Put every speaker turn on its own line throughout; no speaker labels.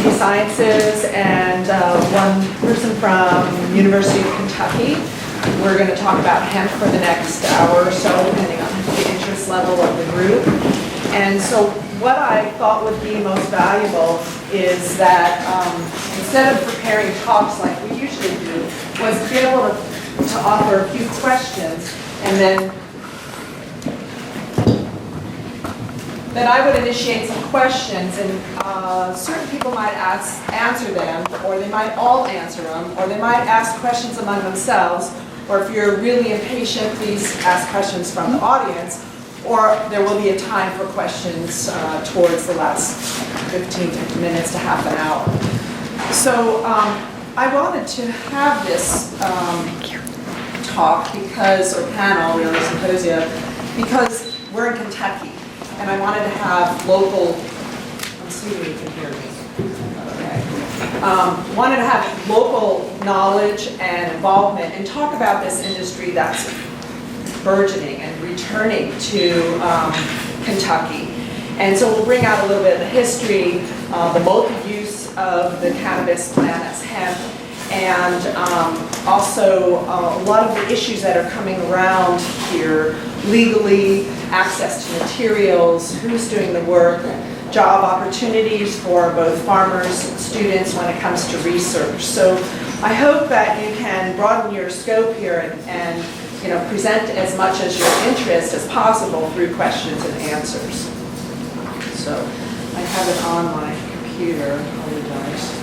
CV Sciences and one person from University of Kentucky. We're going to talk about hemp for the next hour or so, depending on the interest level of the group. And so what I thought would be most valuable is that instead of preparing talks like we usually do, was to be able to offer a few questions, and then I would initiate some questions, and certain people might answer them, or they might all answer them, or they might ask questions among themselves, or if you're really impatient, please ask questions from the audience, or there will be a time for questions towards the last 15 minutes to half an hour. So I wanted to have this talk because, or panel, really, symposium, because we're in Kentucky. And I wanted to have local, I'm assuming you can hear me. Okay. Wanted to have local knowledge and involvement and talk about this industry that's burgeoning and returning to Kentucky. And so we'll bring out a little bit of the history, the multi-use of the cannabis plant as hemp, and also a lot of the issues that are coming around here legally, access to materials, who's doing the work, job opportunities for both farmers and students when it comes to research. So I hope that you can broaden your scope here and present as much as your interest as possible through questions and answers. So I have it on my computer. I'll apologize.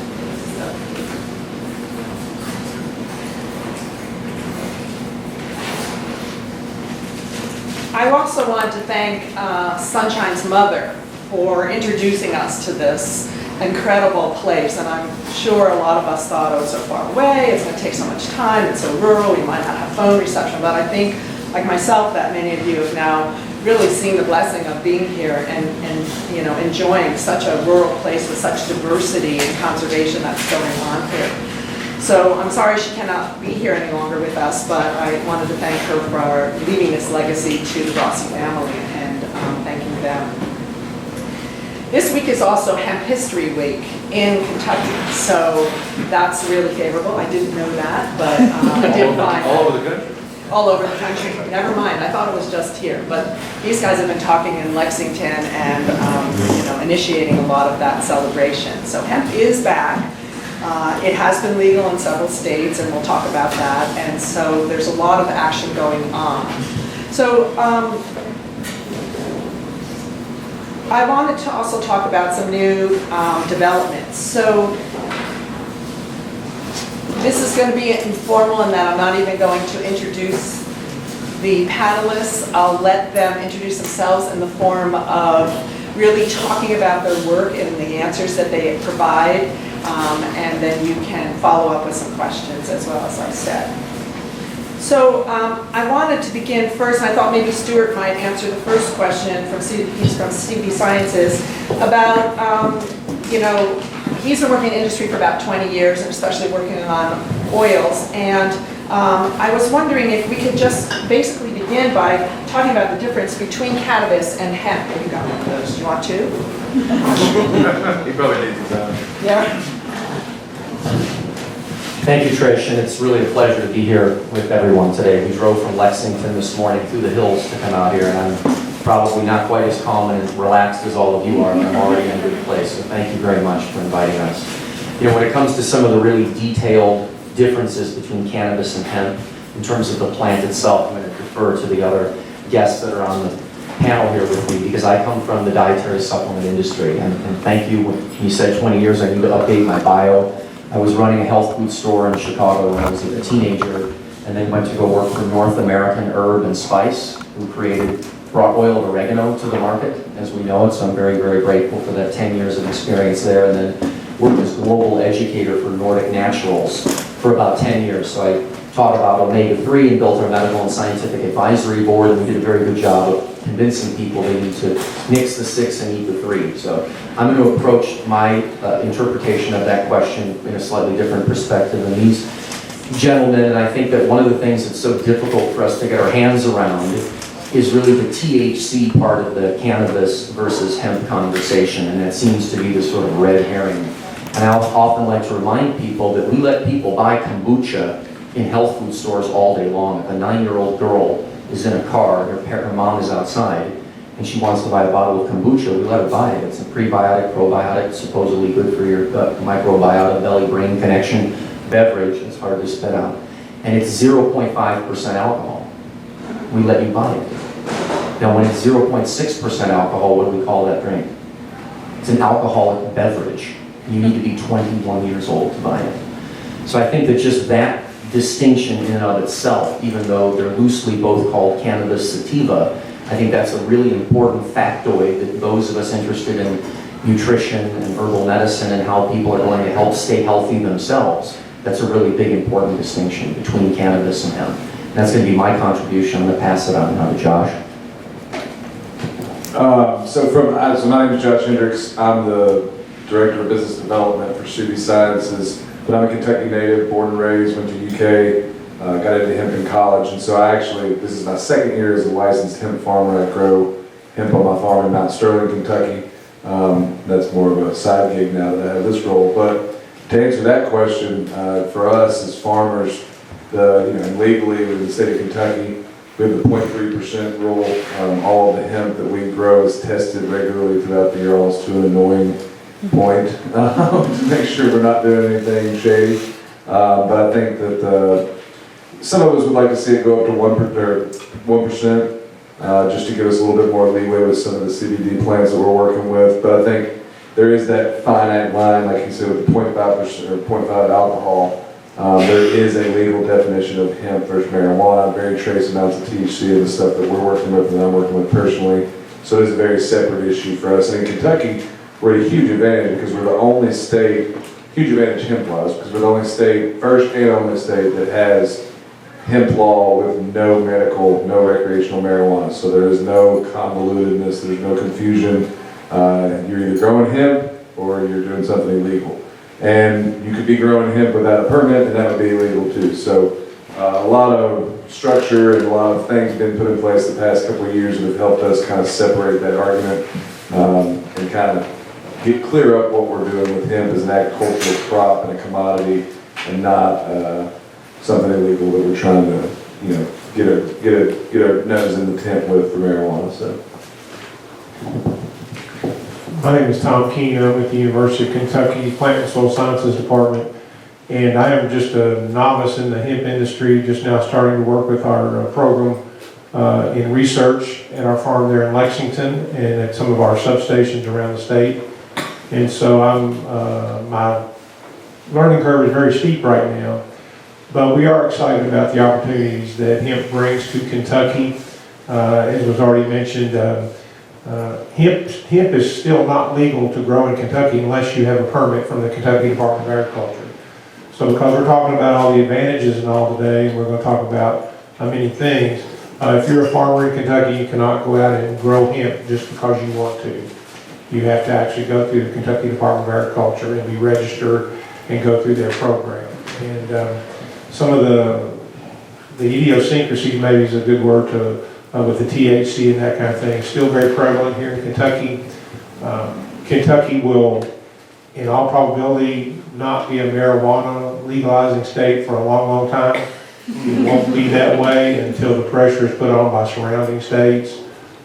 I also want to thank Sunshine's mother for introducing us to this incredible place. And I'm sure a lot of us thought, oh, it's so far away, it's going to take so much time, it's so rural, we might not have phone reception. But I think, like myself, that many of you have now really seen the blessing of being here and enjoying such a rural place with such diversity and conservation that's going on here. So I'm sorry she cannot be here any longer with us, but I wanted to thank her for leaving this legacy to the Rossi family and thanking them. This week is also Hemp History Week in Kentucky, so that's really favorable. I didn't know that, but I did find
all over the country.
All over the country. Never mind, I thought it was just here, but these guys have been talking in Lexington and initiating a lot of that celebration. So hemp is back. It has been legal in several states, and we'll talk about that. And so there's a lot of action going on. So I wanted to also talk about some new developments. So this is going to be informal in that I'm not even going to introduce the panelists. I'll let them introduce themselves in the form of really talking about their work and the answers that they provide. And then you can follow up with some questions as well, as I said. So I wanted to begin first, and I thought maybe Stuart might answer the first question he's from CV Sciences, about, he's been working in industry for about 20 years, and especially working on oils. And I was wondering if we could just basically begin by talking about the difference between cannabis and hemp. Have you got one of those? Do you want to?
He probably needs his own.
Yeah.
Thank you, Trish, and it's really a pleasure to be here with everyone today. We drove from Lexington this morning through the hills to come out here, and I'm probably not quite as calm and as relaxed as all of you are, but I'm already in a good place, so thank you very much for inviting us. When it comes to some of the really detailed differences between cannabis and hemp, in terms of the plant itself, I'm going to defer to the other guests that are on the panel here with me, because I come from the dietary supplement industry, and thank you. When you said 20 years, I need to update my bio. I was running a health food store in Chicago when I was a teenager, and then went to go work for North American Herb and Spice, who brought oil of oregano to the market, as we know it, so I'm very, very grateful for that 10 years of experience there, and then worked as global educator for Nordic Naturals for about 10 years. So I taught about omega-3 and built our medical and scientific advisory board, and we did a very good job of convincing people they need to nix the 6 and eat the 3. So I'm going to approach my interpretation of that question in a slightly different perspective than these gentlemen, and I think that one of the things that's so difficult for us to get our hands around is really the THC part of the cannabis versus hemp conversation, and that seems to be the sort of red herring And I often like to remind people that we let people buy kombucha in health food stores all day long. If a 9-year-old girl is in a car, her mom is outside, and she wants to buy a bottle of kombucha, we let her buy it. It's a prebiotic, probiotic, supposedly good for your gut microbiota, belly-brain connection beverage. It's hard to spit out. And it's 0.5% alcohol. We let you buy it. Now when it's 0.6% alcohol, what do we call that drink? It's an alcoholic beverage. You need to be 21 years old to buy it. So I think that just that distinction in and of itself, even though they're loosely both called cannabis sativa, I think that's a really important factoid that those of us interested in nutrition and herbal medicine and how people are going to help stay healthy themselves, that's a really big important distinction between cannabis and hemp. And that's going to be my contribution. I'm going to pass it on now to Josh.
So my name is Josh Hendrix. I'm the Director of Business Development for Subi Sciences, but I'm a Kentucky native, born and raised, went to UK, got into hemp in college, and so this is my second year as a licensed hemp farmer. I grow hemp on my farm in Mount Sterling, Kentucky. That's more of a side gig now that I have this role. But to answer that question, for us as farmers, legally within the state of Kentucky, we have the 0.3% rule. All of the hemp that we grow is tested regularly throughout the year, almost to an annoying point, to make sure we're not doing anything shady. But I think that some of us would like to see it go up to 1%, just to give us a little bit more leeway with some of the CBD plants that we're working with. But I think there is that finite line, like you said, with the 0.5% or 0.5 alcohol. There is a legal definition of hemp versus marijuana, very trace amounts of THC and the stuff that we're working with and I'm working with personally. So it is a very separate issue for us. And in Kentucky, we're at a huge advantage because we're the only state, huge advantage hemp-wise, because we're the only state, first and only state that has hemp law with no medical, no recreational marijuana. So there is no convolutedness, there's no confusion. You're either growing hemp or you're doing something illegal. And you could be growing hemp without a permit, and that would be illegal too. So a lot of structure and a lot of things been put in place the past couple of years that have helped us kind of separate that argument and kind of get clear up what we're doing with hemp as an agricultural crop and a commodity, and not something illegal that we're trying to, get our nose in the tent with for marijuana. So.
My name is Tom Keene. I'm at the University of Kentucky Plant and Soil Sciences Department, and I am just a novice in the hemp industry, just now starting to work with our program in research at our farm there in Lexington and at some of our substations around the state. And so my learning curve is very steep right now, but we are excited about the opportunities that hemp brings to Kentucky. As was already mentioned, hemp is still not legal to grow in Kentucky unless you have a permit from the Kentucky Department of Agriculture. So because we're talking about all the advantages and all today, and we're going to talk about many things, if you're a farmer in Kentucky, you cannot go out and grow hemp just because you want to. You have to actually go through the Kentucky Department of Agriculture and be registered and go through their program. And some of the idiosyncrasies, maybe is a good word to with the THC and that kind of thing, still very prevalent here in Kentucky. Kentucky will, in all probability, not be a marijuana legalizing state for a long, long time. It won't be that way until the pressure is put on by surrounding states.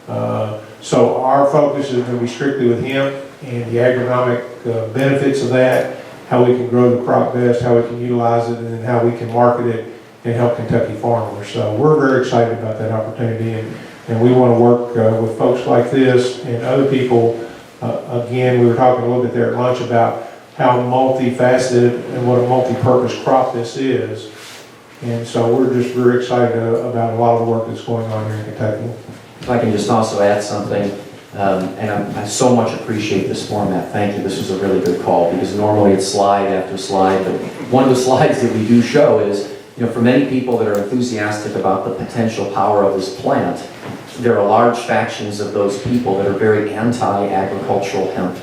So our focus is going to be strictly with hemp and the agronomic benefits of that, how we can grow the crop best, how we can utilize it, and then how we can market it and help Kentucky farmers. So we're very excited about that opportunity, and we want to work with folks like this and other people. Again, we were talking a little bit there at lunch about how multifaceted and what a multi-purpose crop this is. And so we're just very excited about a lot of the work that's going on here in Kentucky.
If I can just also add something, and I so much appreciate this format. Thank you. This was a really good call, because normally it's slide after slide, but one of the slides that we do show is, for many people that are enthusiastic about the potential power of this plant, there are large factions of those people that are very anti-agricultural hemp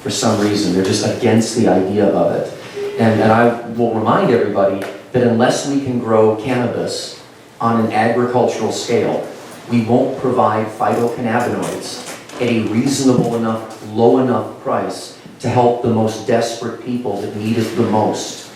for some reason. They're just against the idea of it. And I will remind everybody that unless we can grow cannabis on an agricultural scale, we won't provide phytocannabinoids at a reasonable enough, low enough price to help the most desperate people that need it the most.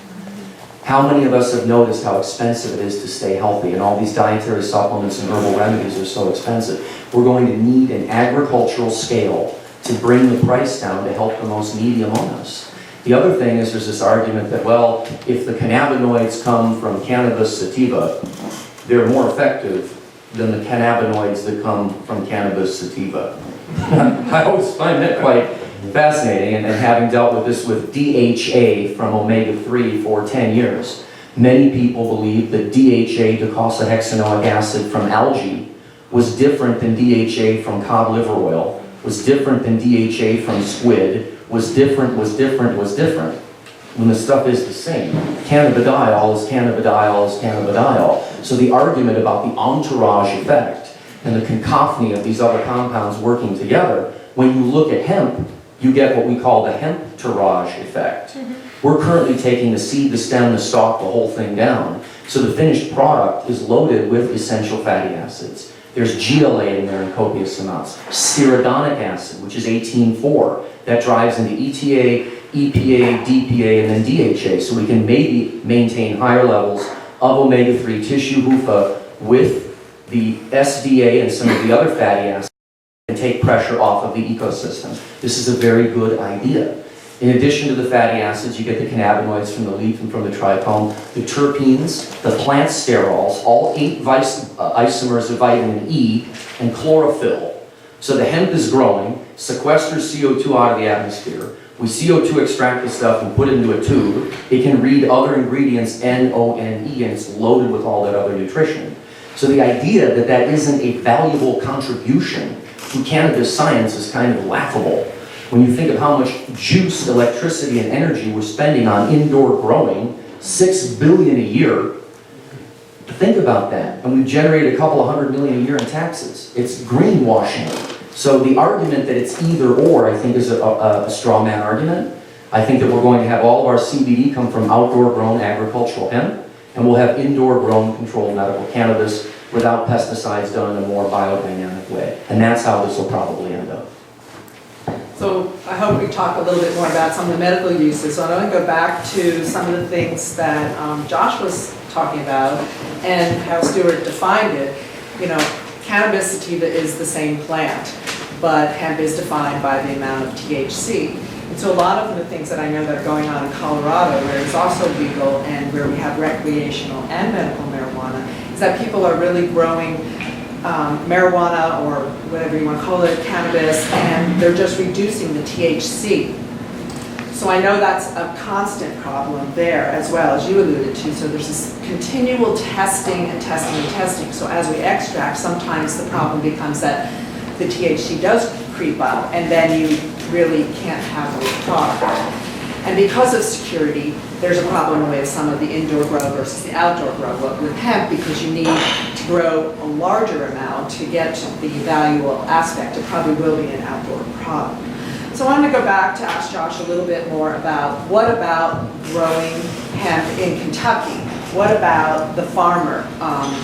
How many of us have noticed how expensive it is to stay healthy, and all these dietary supplements and herbal remedies are so expensive? We're going to need an agricultural scale to bring the price down to help the most needy among us. The other thing is there's this argument that, well, if the cannabinoids come from cannabis sativa, they're more effective than the cannabinoids that come from cannabis sativa. I always find that quite fascinating, and having dealt with this with DHA from omega-3 for 10 years, many people believe that DHA, docosahexaenoic acid from algae, was different than DHA from cod liver oil, was different than DHA from squid, was different, when the stuff is the same. Cannabidiol is cannabidiol is cannabidiol. So the argument about the entourage effect and the cacophony of these other compounds working together, when you look at hemp, you get what we call the hemp-tourage effect. We're currently taking the seed, the stem, the stalk, the whole thing down. So the finished product is loaded with essential fatty acids. There's GLA in there in copious amounts. Spiridonic acid, which is 18,4, that drives into ETA, EPA, DPA, and then DHA. So we can maybe maintain higher levels of omega-3 tissue hoofa with the SDA and some of the other fatty acids and take pressure off of the ecosystem. This is a very good idea. In addition to the fatty acids, you get the cannabinoids from the leaf and from the trichome, the terpenes, the plant sterols, all 8 isomers of vitamin E, and chlorophyll. So the hemp is growing, sequesters CO2 out of the atmosphere. We CO2 extract the stuff and put it into a tube. It can read other ingredients, N-O-N-E, and it's loaded with all that other nutrition. So the idea that that isn't a valuable contribution to cannabis science is kind of laughable. When you think of how much juice, electricity, and energy we're spending on indoor growing, $6 billion a year, think about that. And we've generated a couple of $100 million a year in taxes. It's greenwashing. So the argument that it's either or, I think, is a straw man argument. I think that we're going to have all of our CBD come from outdoor grown agricultural hemp, and we'll have indoor grown controlled medical cannabis without pesticides done in a more biodynamic way. And that's how this will probably end up.
So I hope we talk a little bit more about some of the medical uses. So I want to go back to some of the things that Josh was talking about and how Stuart defined it. You know, cannabis sativa is the same plant, but hemp is defined by the amount of THC. And so a lot of the things that I know that are going on in Colorado, where it's also legal and where we have recreational and medical marijuana, is that people are really growing marijuana, or whatever you want to call it, cannabis, and they're just reducing the THC. So I know that's a constant problem there as well, as you alluded to. So there's this continual testing and testing and testing. So as we extract, sometimes the problem becomes that the THC does creep up, and then you really can't have a product. And because of security, there's a problem with some of the indoor grow versus the outdoor grow with hemp, because you need to grow a larger amount to get to the valuable aspect. It probably will be an outdoor product. So I want to go back to ask Josh a little bit more about what about growing hemp in Kentucky? What about the farmer?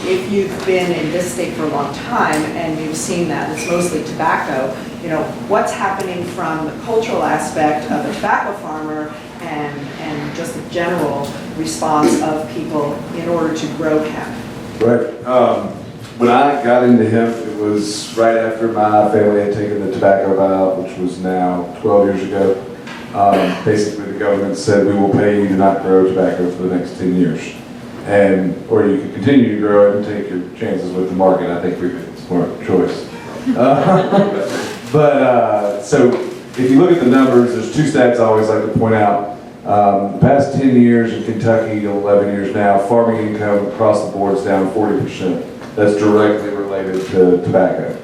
If you've been in this state for a long time and you've seen that, it's mostly tobacco, you know, what's happening from the cultural aspect of the tobacco farmer and just the general response of people in order to grow hemp?
Right. When I got into hemp, it was right after my family had taken the tobacco vow, which was now 12 years ago. Basically, the government said, we will pay you to not grow tobacco for the next 10 years. Or you could continue to grow it and take your chances with the market. I think we made a smart choice. So if you look at the numbers, there's 2 stats I always like to point out. The past 10 years in Kentucky, 11 years now, farming income across the board is down 40%. That's directly related to tobacco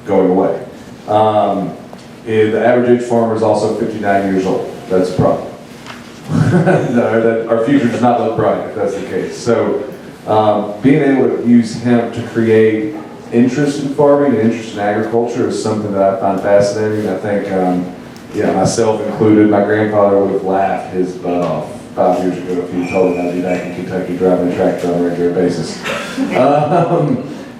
going away. The average age farmer is also 59 years old. That's a problem. Our future does not look bright if that's the case. So being able to use hemp to create interest in farming and interest in agriculture is something that I find fascinating. I think, myself included, my grandfather would have laughed his butt off 5 years ago if he told him I'd be back in Kentucky driving a tractor on a regular basis.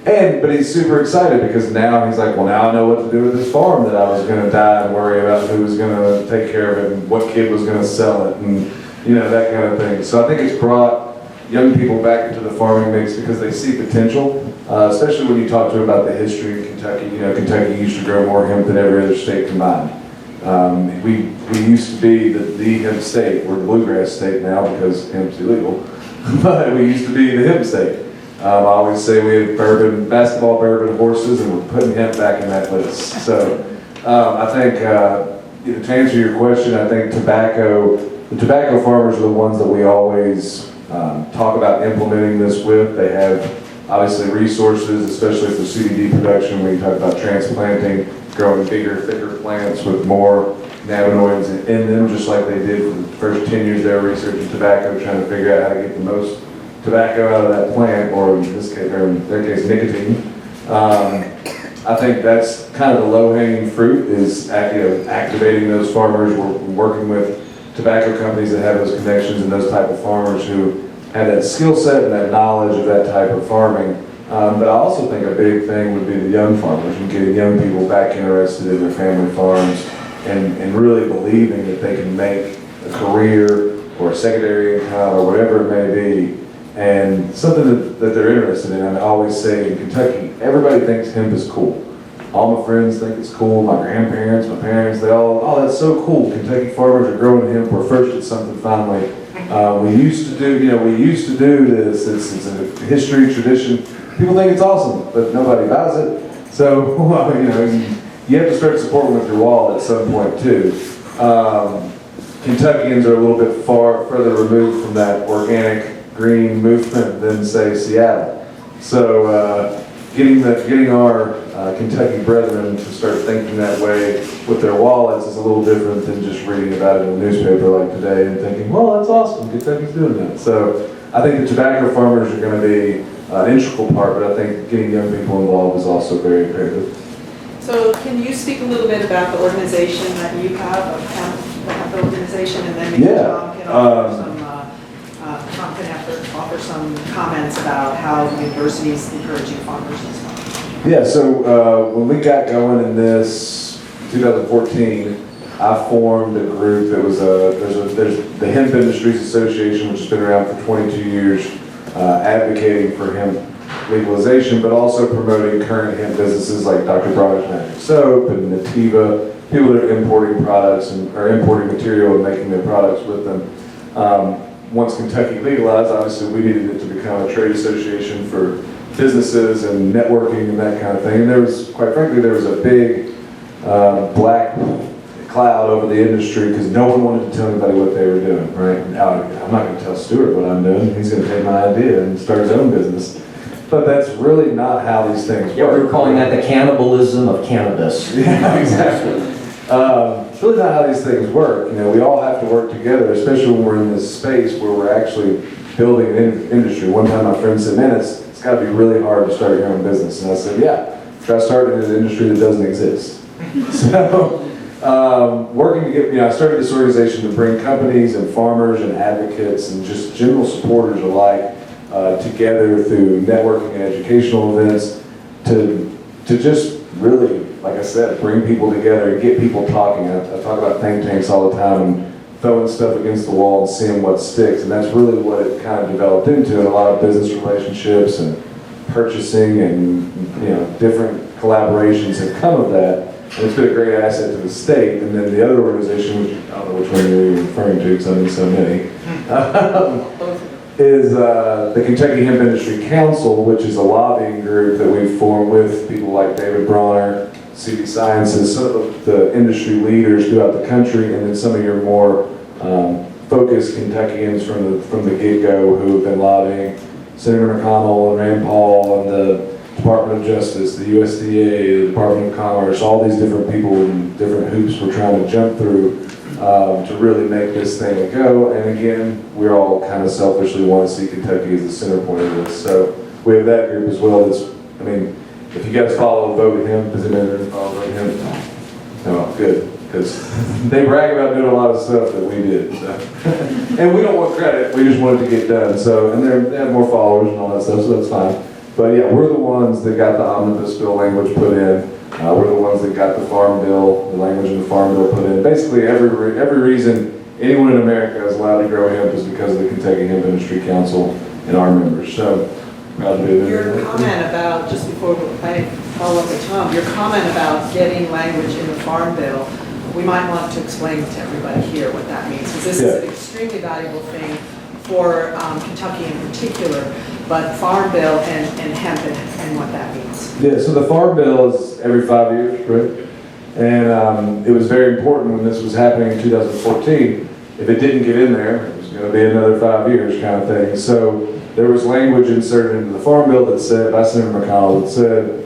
But he's super excited because now he's like, well, now I know what to do with this farm that I was going to die and worry about who was going to take care of it and what kid was going to sell it and, that kind of thing. So I think it's brought young people back into the farming mix because they see potential, especially when you talk to them about the history of Kentucky. Kentucky used to grow more hemp than every other state combined. We used to be the hemp state. We're the bluegrass state now because hemp's illegal, but we used to be the hemp state. I always say we had basketball bourbon horses, and we're putting hemp back in that list. So I think, to answer your question, I think the tobacco farmers are the ones that we always talk about implementing this with. They have obviously resources, especially for CBD production. We talk about transplanting, growing bigger, thicker plants with more cannabinoids in them, just like they did for the first 10 years they were researching tobacco, trying to figure out how to get the most tobacco out of that plant, or in this case, or in their case, nicotine. I think that's kind of the low-hanging fruit is activating those farmers. We're working with tobacco companies that have those connections and those type of farmers who have that skill set and that knowledge of that type of farming. But I also think a big thing would be the young farmers and getting young people back interested in their family farms and really believing that they can make a career or a secondary income or whatever it may be, and something that they're interested in. I always say in Kentucky, everybody thinks hemp is cool. All my friends think it's cool, my grandparents, my parents, they all, oh, that's so cool. Kentucky farmers are growing hemp, we're first at something finally. We used to do this, it's a history, tradition. People think it's awesome, but nobody buys it. So, you have to start supporting with your wallet at some point too. Kentuckians are a little bit further removed from that organic green movement than say Seattle. So getting our Kentucky brethren to start thinking that way with their wallets is a little different than just reading about it in the newspaper like today and thinking, well, that's awesome, Kentucky's doing that. So I think the tobacco farmers are going to be an integral part, but I think getting young people involved is also very imperative.
So can you speak a little bit about the organization that you have, of Hemp, the Hemp organization, and then maybe Tom can offer some comments about how the university is encouraging farmers and stuff.
Yeah, so when we got going in this 2014, I formed a group that was there's the Hemp Industries Association, which has been around for 22 years, advocating for hemp legalization, but also promoting current hemp businesses like Dr. Bronner's Magic Soap and Nativa, people that are importing products or importing material and making their products with them. Once Kentucky legalized, obviously we needed it to become a trade association for businesses and networking and that kind of thing. And there was, quite frankly, there was a big black cloud over the industry because no one wanted to tell anybody what they were doing, right? Now, I'm not going to tell Stuart what I'm doing. He's going to take my idea and start his own business. But that's really not how these things work.
Yeah, we were calling that the cannibalism of cannabis.
Yeah, exactly. It's really not how these things work. We all have to work together, especially when we're in this space where we're actually building an industry. One time my friend said, man, it's got to be really hard to start your own business. And I said, yeah, try starting in an industry that doesn't exist. So, working to get, I started this organization to bring companies and farmers and advocates and just general supporters alike together through networking and educational events to just really, like I said, bring people together and get people talking. I talk about think tanks all the time and throwing stuff against the wall and seeing what sticks, and that's really what it kind of developed into, and a lot of business relationships and purchasing and different collaborations have come of that, and it's been a great asset to the state. And then the other organization, which I don't know which one you're referring to because I'm in so many, is the Kentucky Hemp Industry Council, which is a lobbying group that we've formed with people like David Bronner, CV Sciences, some of the industry leaders throughout the country, and then some of your more focused Kentuckians from the get-go who have been lobbying, Senator McConnell and Rand Paul and the Department of Justice, the USDA, the Department of Commerce, all these different people and different hoops we're trying to jump through to really make this thing a go. And again, we all kind of selfishly want to see Kentucky as the center point of this. So we have that group as well. If you guys follow Vote Hemp, is it in follow Vote Hemp? No, good, because they brag about doing a lot of stuff that we did. So. And we don't want credit, we just want it to get done. So, and they have more followers and all that stuff, so that's fine. But yeah, we're the ones that got the omnibus bill language put in. We're the ones that got the farm bill, the language in the farm bill put in. Basically, every reason anyone in America is allowed to grow hemp is because of the Kentucky Hemp Industry Council and our members. So, proud to be there.
Your comment about, just before I follow up with Tom, your comment about getting language in the farm bill, we might want to explain to everybody here what that means, because this is an extremely valuable thing for Kentucky in particular, but farm bill and hemp and what that means.
Yeah, so the farm bill is every 5 years, right? And it was very important when this was happening in 2014. If it didn't get in there, it was going to be another 5 years kind of thing. So there was language inserted into the farm bill that said, by Senator McConnell, that said,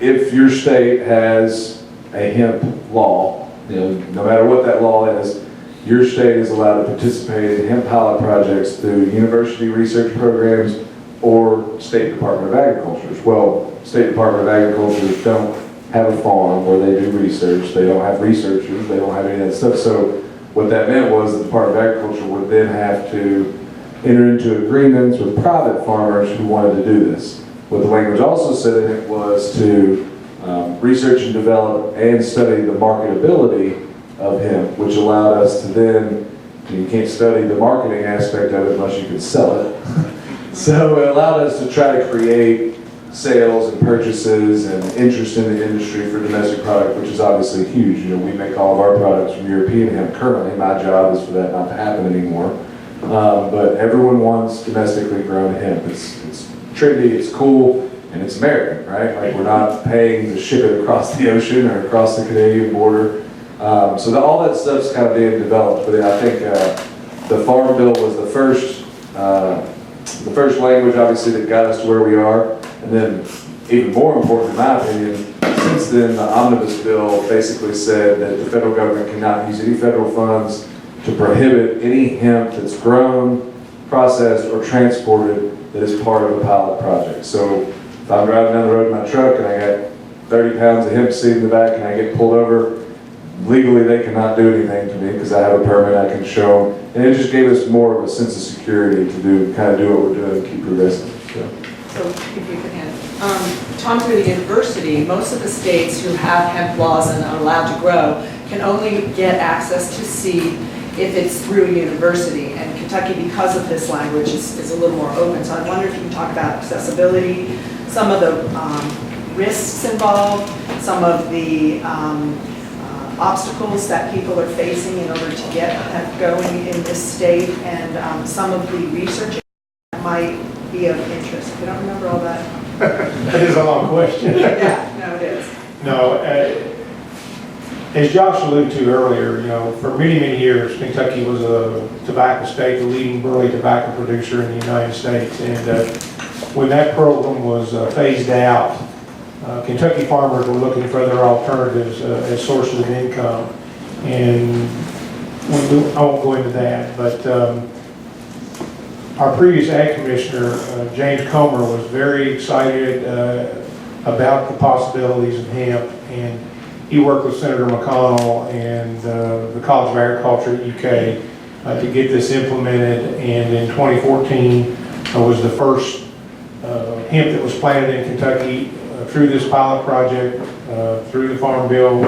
if your state has a hemp law, no matter what that law is, your state is allowed to participate in hemp pilot projects through university research programs or State Department of Agriculture. Well, State Department of Agriculture don't have a farm where they do research. They don't have researchers. They don't have any of that stuff. So what that meant was the Department of Agriculture would then have to enter into agreements with private farmers who wanted to do this. What the language also said in it was to research and develop and study the marketability of hemp, which allowed us to then, you can't study the marketing aspect of it unless you can sell it. So it allowed us to try to create sales and purchases and interest in the industry for domestic product, which is obviously huge. We make all of our products from European hemp. Currently, my job is for that not to happen anymore. But everyone wants domestically grown hemp. It's trendy, it's cool, and it's American, right? Like, we're not paying to ship it across the ocean or across the Canadian border. So all that stuff's kind of being developed. But I think the Farm Bill was the first language, obviously, that got us to where we are. And then, even more important, in my opinion, since then, the Omnibus Bill basically said that the federal government cannot use any federal funds to prohibit any hemp that's grown, processed, or transported that is part of a pilot project. So if I'm driving down the road in my truck and I got 30 pounds of hemp seed in the back and I get pulled over, legally they cannot do anything to me because I have a permit I can show. And it just gave us more of a sense of security to do what we're doing and keep progressing.
So if you can Tom, through the university, most of the states who have hemp laws and are allowed to grow can only get access to seed if it's through a university. And Kentucky, because of this language, is a little more open. So I wonder if you can talk about accessibility, some of the risks involved, some of the obstacles that people are facing in order to get hemp going in this state, and some of the research that might be of interest. I don't remember all that.
That is a long question.
Yeah, no, it is.
No, as Josh alluded to earlier, for many, many years, Kentucky was a tobacco state, the leading burley tobacco producer in the United States. And when that program was phased out, Kentucky farmers were looking for other alternatives as sources of income. And I won't go into that, but our previous Ag Commissioner, James Comer, was very excited about the possibilities of hemp, and he worked with Senator McConnell and the College of Agriculture at UK to get this implemented. And in 2014 was the first hemp that was planted in Kentucky through this pilot project, through the Farm Bill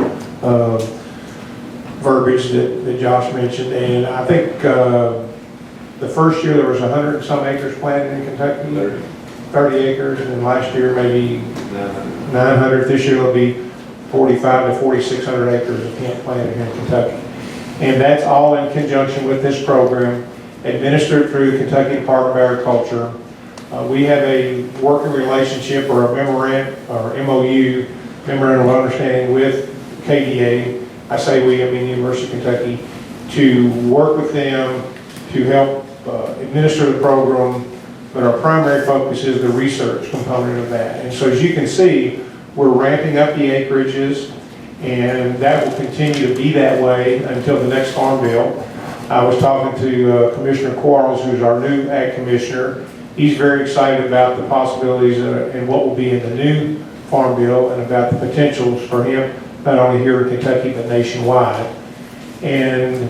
verbiage that Josh mentioned. And I think the first year there was 100 and some acres planted in Kentucky, 30 acres, and then last year maybe 900. This year it'll be 45 to 4,600 acres of hemp planted here in Kentucky. And that's all in conjunction with this program, administered through the Kentucky Department of Agriculture. We have a working relationship, or a memorandum, or MOU, Memorandum of Understanding, with KDA. I say we, I mean the University of Kentucky, to work with them to help administer the program, but our primary focus is the research component of that. And so as you can see, we're ramping up the acreages, and that will continue to be that way until the next Farm Bill. I was talking to Commissioner Quarles, who's our new Ag Commissioner. He's very excited about the possibilities and what will be in the new Farm Bill, and about the potentials for hemp, not only here in Kentucky, but nationwide. And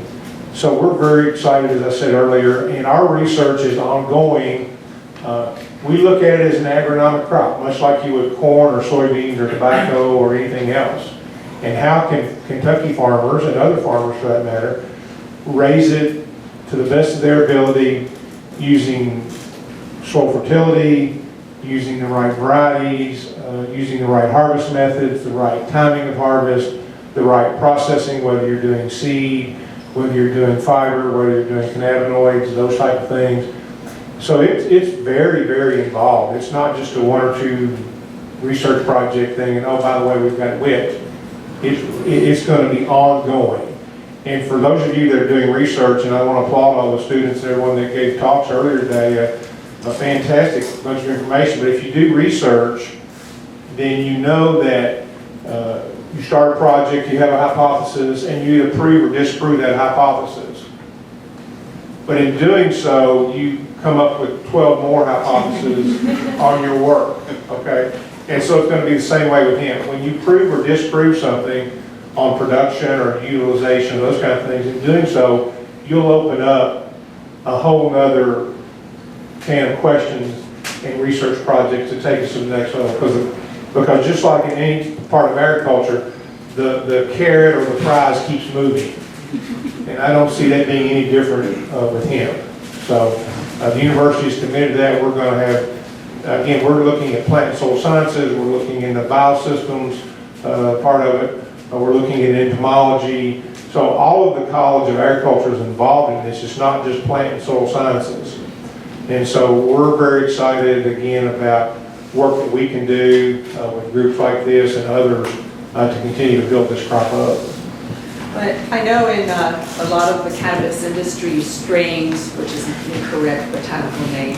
so we're very excited, as I said earlier, and our research is ongoing we look at it as an agronomic crop, much like you would corn or soybeans or tobacco or anything else. And how can Kentucky farmers, and other farmers for that matter, raise it to the best of their ability using soil fertility, using the right varieties, using the right harvest methods, the right timing of harvest, the right processing, whether you're doing seed, whether you're doing fiber, whether you're doing cannabinoids, those type of things. So it's very, very involved. It's not just a one or two research project thing and, oh, by the way, we've got it whipped. It's going to be ongoing. And for those of you that are doing research, and I want to applaud all the students and everyone that gave talks earlier today, a fantastic bunch of information. But if you do research, then you know that you start a project, you have a hypothesis, and you either prove or disprove that hypothesis. But in doing so, you come up with 12 more hypotheses on your work, okay? And so it's going to be the same way with him. When you prove or disprove something on production or utilization, those kind of things, in doing so, you'll open up a whole other can of questions and research projects to take us to the next level. Because just like in any part of agriculture, the carrot or the prize keeps moving. And I don't see that being any different with him. So the university is committed to that. We're going to have, again, we're looking at plant and soil sciences. We're looking into biosystems, part of it. We're looking at entomology. So all of the College of Agriculture is involved in this. It's not just plant and soil sciences. And so we're very excited, again, about work that we can do with groups like this and others to continue to build this crop up.
But I know in a lot of the cannabis industry, strains, which is an incorrect botanical name,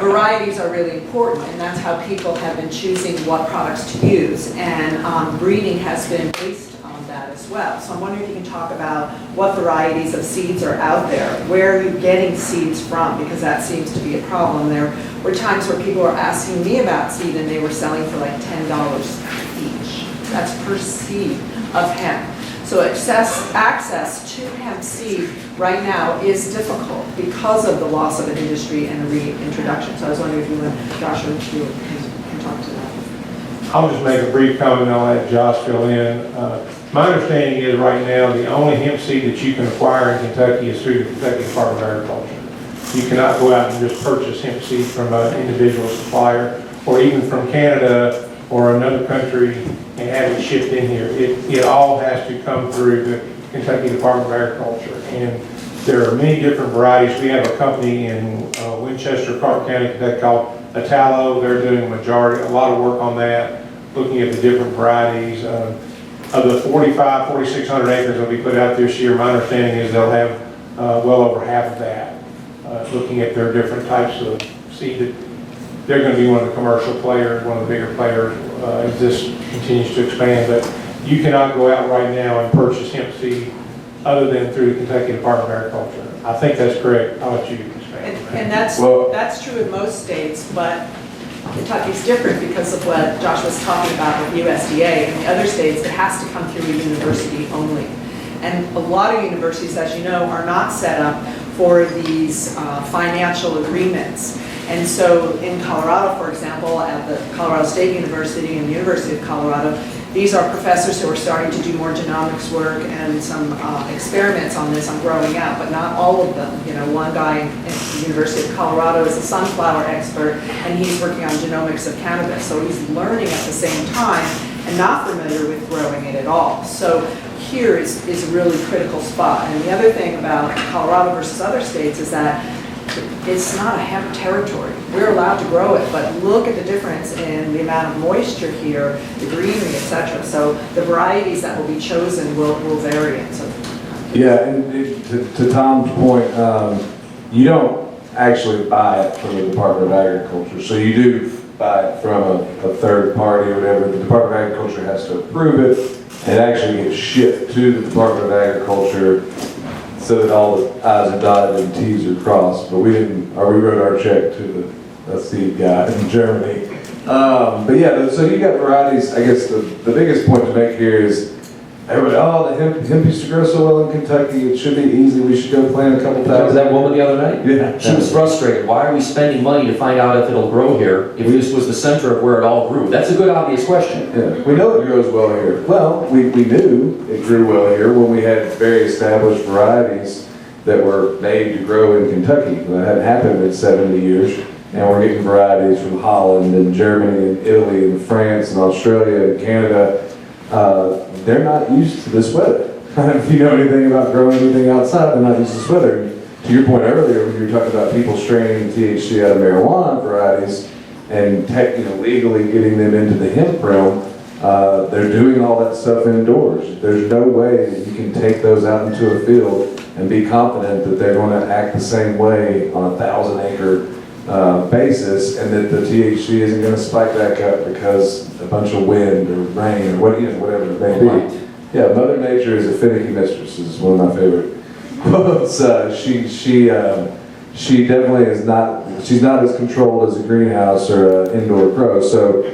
varieties are really important, and that's how people have been choosing what products to use. And breeding has been based on that as well. So I'm wondering if you can talk about what varieties of seeds are out there. Where are you getting seeds from? Because that seems to be a problem. There were times where people were asking me about seed and they were selling for like $10 each. That's per seed of hemp. So access to hemp seed right now is difficult because of the loss of an industry and the reintroduction. So I was wondering if you and Josh or you can talk to that.
I'll just make a brief comment and I'll let Josh fill in. My understanding is right now the only hemp seed that you can acquire in Kentucky is through the Kentucky Department of Agriculture. You cannot go out and just purchase hemp seed from an individual supplier or even from Canada or another country and have it shipped in here. It all has to come through the Kentucky Department of Agriculture. And there are many different varieties. We have a company in Winchester, Clark County, Kentucky called Italo. They're doing a lot of work on that, looking at the different varieties. Of the 4,600 acres that we put out this year, my understanding is they'll have well over half of that, looking at their different types of seed. They're going to be one of the commercial players, one of the bigger players as this continues to expand. But you cannot go out right now and purchase hemp seed other than through the Kentucky Department of Agriculture. I think that's correct. I'll let you expand.
And that's true in most states, but Kentucky's different because of what Josh was talking about with USDA. In the other states, it has to come through a university only. And a lot of universities, as you know, are not set up for these financial agreements. And so in Colorado, for example, at the Colorado State University and the University of Colorado, these are professors who are starting to do more genomics work and some experiments on this, on growing out, but not all of them. You know, one guy in the University of Colorado is a sunflower expert, and he's working on genomics of cannabis. So he's learning at the same time and not familiar with growing it at all. So here is a really critical spot. And the other thing about Colorado versus other states is that it's not a hemp territory. We're allowed to grow it, but look at the difference in the amount of moisture here, the greenery, etc. So the varieties that will be chosen will vary. And so,
yeah, and to Tom's point, you don't actually buy it from the Department of Agriculture. So you do buy it from a third party or whatever. The Department of Agriculture has to approve it. It actually gets shipped to the Department of Agriculture so that all the I's are dotted and T's are crossed. But we wrote our check to the seed guy in Germany. But yeah, so you got varieties. I guess the biggest point to make here is everybody, oh, the hemp used to grow so well in Kentucky, it should be easy, we should go plant a couple
That was
thousand.
that woman the other night?
Yeah.
She was frustrated. Why are we spending money to find out if it'll grow here if this was the center of where it all grew? That's a good obvious question.
Yeah, we know it grows well here. Well, we knew it grew well here when we had very established varieties that were made to grow in Kentucky. That hadn't happened in 70 years. And we're getting varieties from Holland and Germany and Italy and France and Australia and Canada. They're not used to this weather. If you know anything about growing anything outside, they're not used to this weather. To your point earlier, when you were talking about people straining THC out of marijuana varieties and legally getting them into the hemp realm, they're doing all that stuff indoors. There's no way that you can take those out into a field and be confident that they're going to act the same way on a 1,000-acre basis, and that the THC isn't going to spike back up because a bunch of wind or rain or whatever it may be. Yeah, Mother Nature is a finicky mistress. Is one of my favorite quotes. She definitely is not. She's not as controlled as a greenhouse or an indoor grow. So,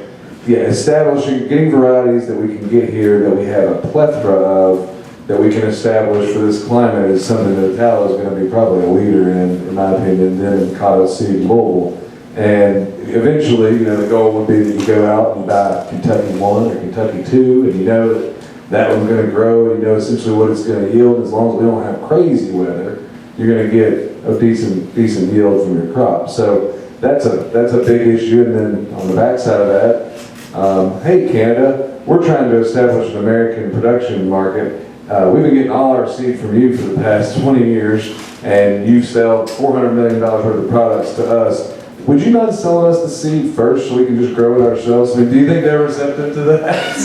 yeah, getting varieties that we can get here, that we have a plethora of, that we can establish for this climate is something that Tal is going to be probably a leader in my opinion, then in cotton seed and Louisville. And eventually, the goal would be that you go out and buy Kentucky 1 or Kentucky 2, and you know that one's going to grow, and you know essentially what it's going to yield. As long as we don't have crazy weather, you're going to get a decent yield from your crop. So that's a big issue. And then on the backside of that, hey Canada, we're trying to establish an American production market. We've been getting all our seed from you for the past 20 years, and you sell $400 million worth of products to us. Would you mind selling us the seed first so we can just grow it ourselves? I mean, do you think they're receptive to that?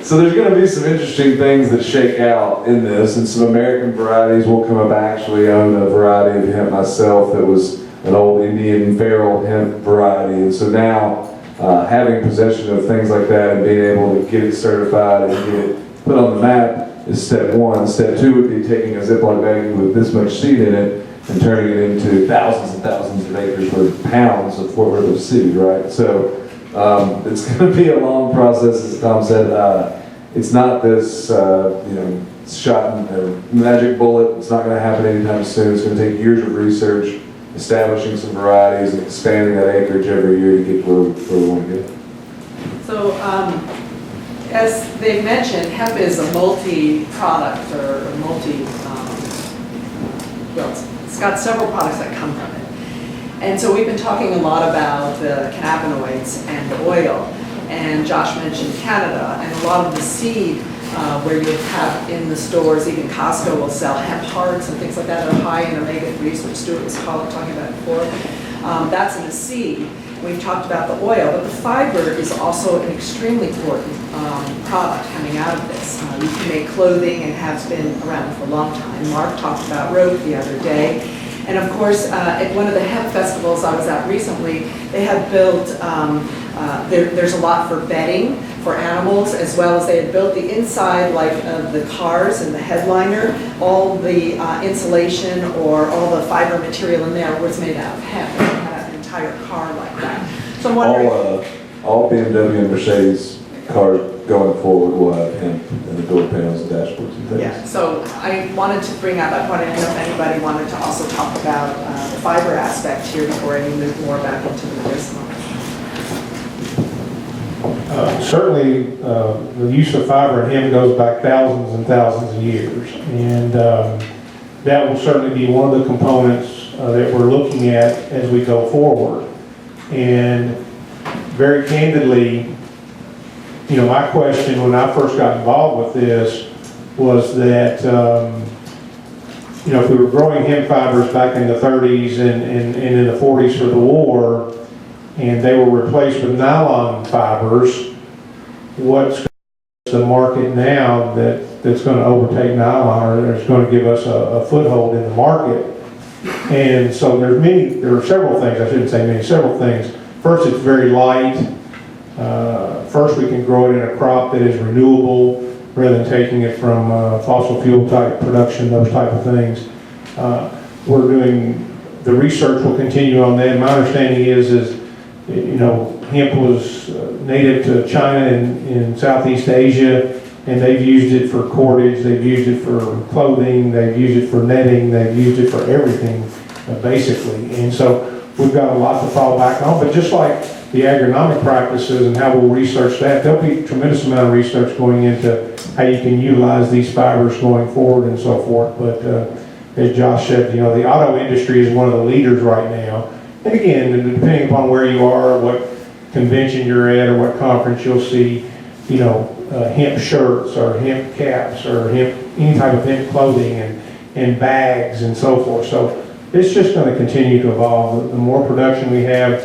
So there's going to be some interesting things that shake out in this, and some American varieties will come up. I actually own a variety of hemp myself that was an old Indian feral hemp variety, and so now having possession of things like that and being able to get it certified and get it put on the map is step one. Step two would be taking a Ziploc bag with this much seed in it and turning it into thousands and thousands of acres worth of pounds of worth of seed, right? So it's going to be a long process, as Tom said. It's not this, shot and magic bullet. It's not going to happen anytime soon. It's going to take years of research, establishing some varieties, and expanding that acreage every year to get where we want to get.
So, as they mentioned, hemp is a multi-product or a it's got several products that come from it. And so we've been talking a lot about the cannabinoids and the oil. And Josh mentioned Canada, and a lot of the seed where you have in the stores, even Costco will sell hemp hearts and things like that are high in omega-3s, which Stuart was talking about before. That's in the seed. We've talked about the oil, but the fiber is also an extremely important product coming out of this. You can make clothing and has been around for a long time. Mark talked about rope the other day. And of course, at one of the hemp festivals I was at recently, they had built, there's a lot for bedding for animals, as well as they had built the inside of the cars and the headliner. All the insulation or all the fiber material in there was made out of hemp. They had an entire car like that. So I'm wondering.
All BMW and Mercedes cars going forward will have hemp in the door panels and dashboards and things.
Yeah, so I wanted to bring up, I wanted to know if anybody wanted to also talk about the fiber aspect here before I move more back into the medicinal.
Certainly, the use of fiber in hemp goes back thousands and thousands of years. And that will certainly be one of the components that we're looking at as we go forward. And very candidly, my question when I first got involved with this was that, if we were growing hemp fibers back in the 30s and in the 40s for the war, and they were replaced with nylon fibers, what's the market now that's going to overtake nylon, or is going to give us a foothold in the market? And so there are several things, I shouldn't say many, several things. First, it's very light. First, we can grow it in a crop that is renewable rather than taking it from fossil fuel type production, those type of things. The research will continue on that. My understanding is hemp was native to China and in Southeast Asia, and they've used it for cordage, they've used it for clothing, they've used it for netting, they've used it for everything, basically. And so we've got a lot to fall back on, but just like the agronomic practices and how we'll research that, there'll be a tremendous amount of research going into how you can utilize these fibers going forward and so forth. But as Josh said, the auto industry is one of the leaders right now. And again, depending upon where you are, what convention you're at, or what conference, you'll see, hemp shirts or hemp caps or any type of hemp clothing and bags and so forth. So it's just going to continue to evolve. The more production we have,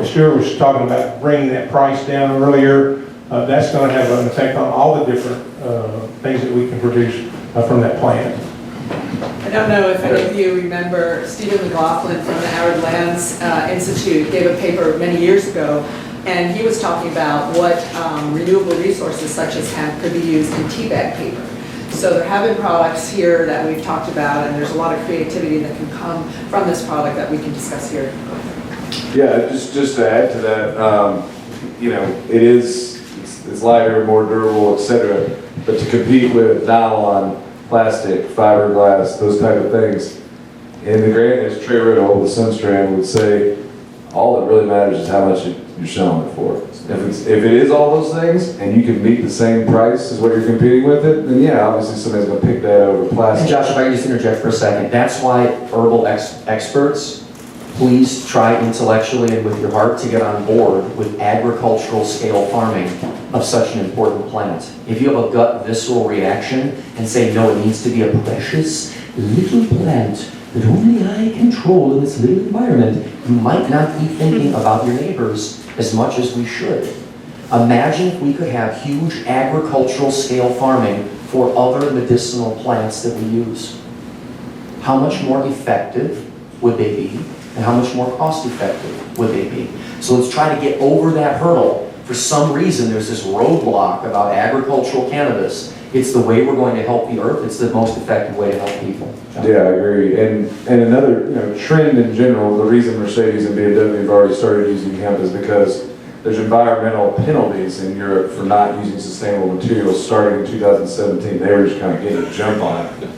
Stuart was talking about bringing that price down earlier. That's going to have an effect on all the different things that we can produce from that plant.
I don't know if any of you remember Stephen McLaughlin from the Arid Lands Institute gave a paper many years ago, and he was talking about what renewable resources such as hemp could be used in tea bag paper. So there have been products here that we've talked about, and there's a lot of creativity that can come from this product that we can discuss here.
Yeah, just to add to that, it's lighter, more durable, etc. But to compete with nylon, plastic, fiberglass, those type of things, in the grant, as Trey Riddle, the Sunstrand, would say, all that really matters is how much you're selling it for. If it is all those things, and you can meet the same price as what you're competing with it, then yeah, obviously somebody's going to pick that over plastic.
And Josh, if I can just interject for a second, that's why herbal experts, please try intellectually and with your heart to get on board with agricultural scale farming of such an important plant. If you have a gut visceral reaction and say, no, it needs to be a precious little plant that only I control in this little environment, you might not be thinking about your neighbors as much as we should. Imagine if we could have huge agricultural scale farming for other medicinal plants that we use. How much more effective would they be? And how much more cost effective would they be? So let's try to get over that hurdle. For some reason, there's this roadblock about agricultural cannabis. It's the way we're going to help the earth. It's the most effective way to help people. John?
Yeah, I agree. And another trend in general, the reason Mercedes and BMW have already started using hemp is because there's environmental penalties in Europe for not using sustainable materials starting in 2017. They were just kind of getting a jump on it.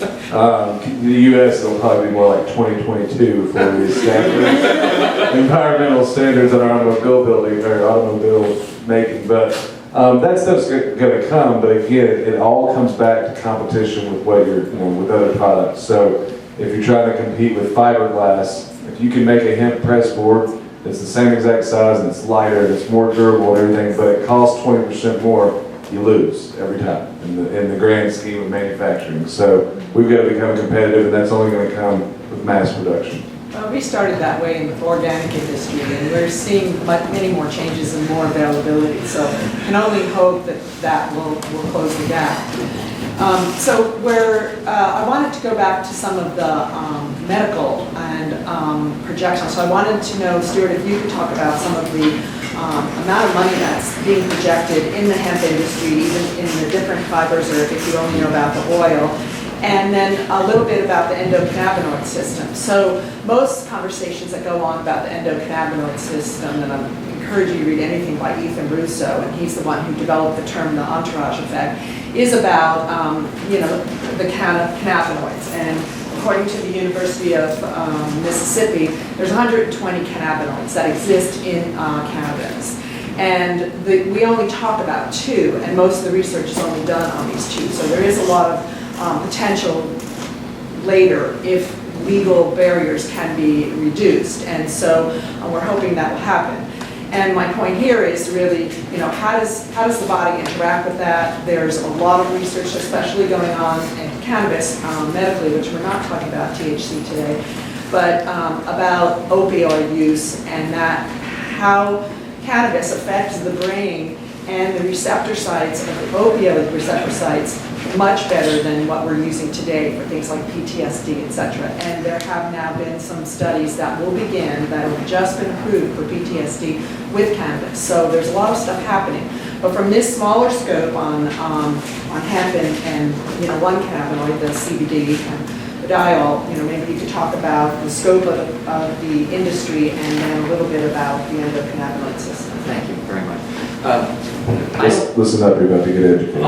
The U.S. it'll probably be more like 2022 before we establish environmental standards on our automobile building or automobile making. But that stuff's going to come. But again, it all comes back to competition with what you're, with other products. So if you're trying to compete with fiberglass, if you can make a hemp press board it's the same exact size and it's lighter and it's more durable and everything, but it costs 20% more, you lose every time in the grand scheme of manufacturing. So we've got to become competitive, and that's only going to come with mass production.
Well, we started that way in the organic industry, and we're seeing many more changes and more availability. So I can only hope that will close the gap. I wanted to go back to some of the medical and projections. So I wanted to know, Stuart, if you could talk about some of the amount of money that's being projected in the hemp industry, even in the different fibers, or if you only know about the oil, and then a little bit about the endocannabinoid system. So most conversations that go on about the endocannabinoid system, and I encourage you to read anything by Ethan Russo, and he's the one who developed the term the entourage effect, is about the cannabinoids. And according to the University of Mississippi, there's 120 cannabinoids that exist in cannabis. And we only talk about 2, and most of the research is only done on these 2. So there is a lot of potential later if legal barriers can be reduced. And so we're hoping that will happen. And my point here is really, how does the body interact with that? There's a lot of research, especially going on in cannabis medically, which we're not talking about THC today, but about opioid use and how cannabis affects the brain and the receptor sites of the opioid receptor sites much better than what we're using today for things like PTSD, etc. And there have now been some studies that will begin that have just been approved for PTSD with cannabis. So there's a lot of stuff happening. But from this smaller scope on hemp and one cannabinoid, the CBD, and the dial, maybe you could talk about the scope of the industry and then a little bit about the endocannabinoid system.
Thank you very much.
Listen up, you're about to get educated.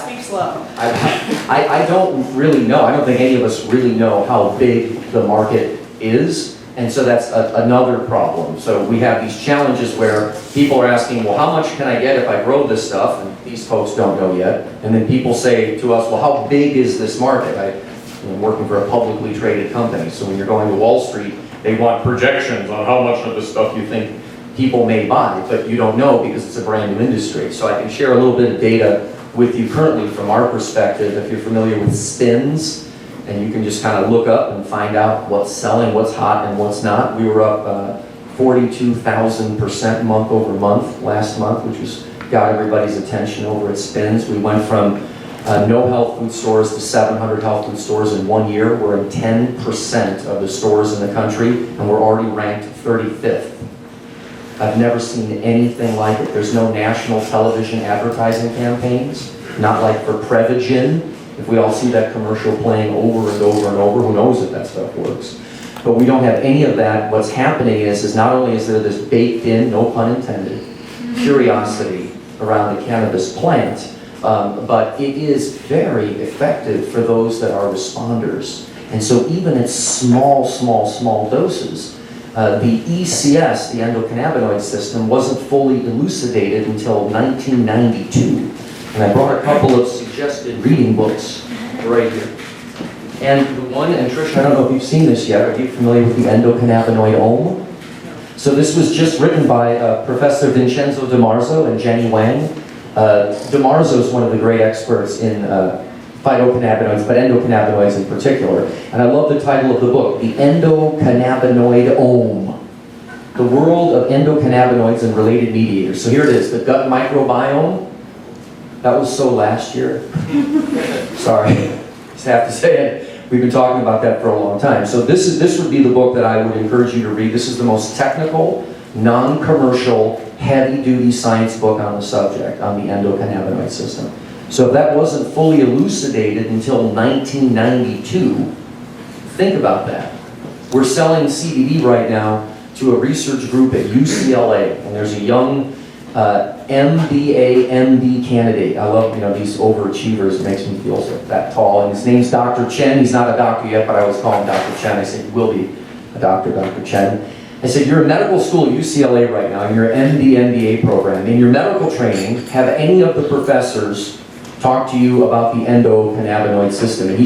Speak slow.
I don't really know. I don't think any of us really know how big the market is. And so that's another problem. So we have these challenges where people are asking, well, how much can I get if I grow this stuff? And these folks don't know yet. And then people say to us, well, how big is this market? I'm working for a publicly traded company. So when you're going to Wall Street, they want projections on how much of this stuff you think people may buy, but you don't know because it's a brand new industry. So I can share a little bit of data with you currently from our perspective. If you're familiar with spins, and you can just kind of look up and find out what's selling, what's hot, and what's not. We were up 42,000% month over month last month, which got everybody's attention over at Spins. We went from no health food stores to 700 health food stores in 1 year. We're in 10% of the stores in the country, and we're already ranked 35th. I've never seen anything like it. There's no national television advertising campaigns, not like for Prevagen. If we all see that commercial playing over and over and over, who knows if that stuff works. But we don't have any of that. What's happening is not only is there this baked in, no pun intended, curiosity around the cannabis plant, but it is very effective for those that are responders. And so even at small doses, the ECS, the endocannabinoid system, wasn't fully elucidated until 1992. And I brought a couple of suggested reading books right here. And the one, and Trish, I don't know if you've seen this yet. Are you familiar with the endocannabinoid Om? So this was just written by Professor Vincenzo DiMarzo and Jenny Wang. DiMarzo is one of the great experts in phytocannabinoids, but endocannabinoids in particular. And I love the title of the book, The Endocannabinoid Om. The World of Endocannabinoids and Related Mediators. So here it is, the gut microbiome. That was so last year. Sorry, just have to say it. We've been talking about that for a long time. So this would be the book that I would encourage you to read. This is the most technical, non-commercial, heavy-duty science book on the subject, on the endocannabinoid system. So if that wasn't fully elucidated until 1992, think about that. We're selling CBD right now to a research group at UCLA, and there's a young MBA, MD candidate. I love, these overachievers. It makes me feel so that tall. And his name's Dr. Chen. He's not a doctor yet, but I always call him Dr. Chen. I said, you will be a doctor, Dr. Chen. I said, you're in medical school at UCLA right now, and you're an MD, MBA program. In your medical training, have any of the professors talk to you about the endocannabinoid system? And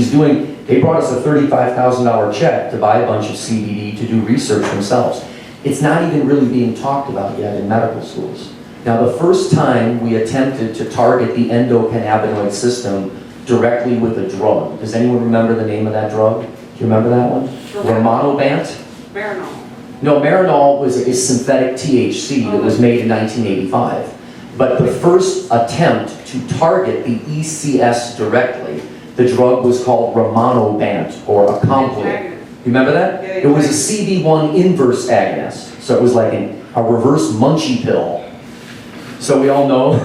they brought us a $35,000 check to buy a bunch of CBD to do research themselves. It's not even really being talked about yet in medical schools. Now, the first time we attempted to target the endocannabinoid system directly with a drug, does anyone remember the name of that drug? Do you remember that one? Rimonabant?
Marinol.
No, Marinol was a synthetic THC that was made in 1985. But the first attempt to target the ECS directly, the drug was called Rimonabant or Acomplin. You remember that?
Yeah,
it was a CB1 inverse agonist. So it was like a reverse munchie pill. So we all know,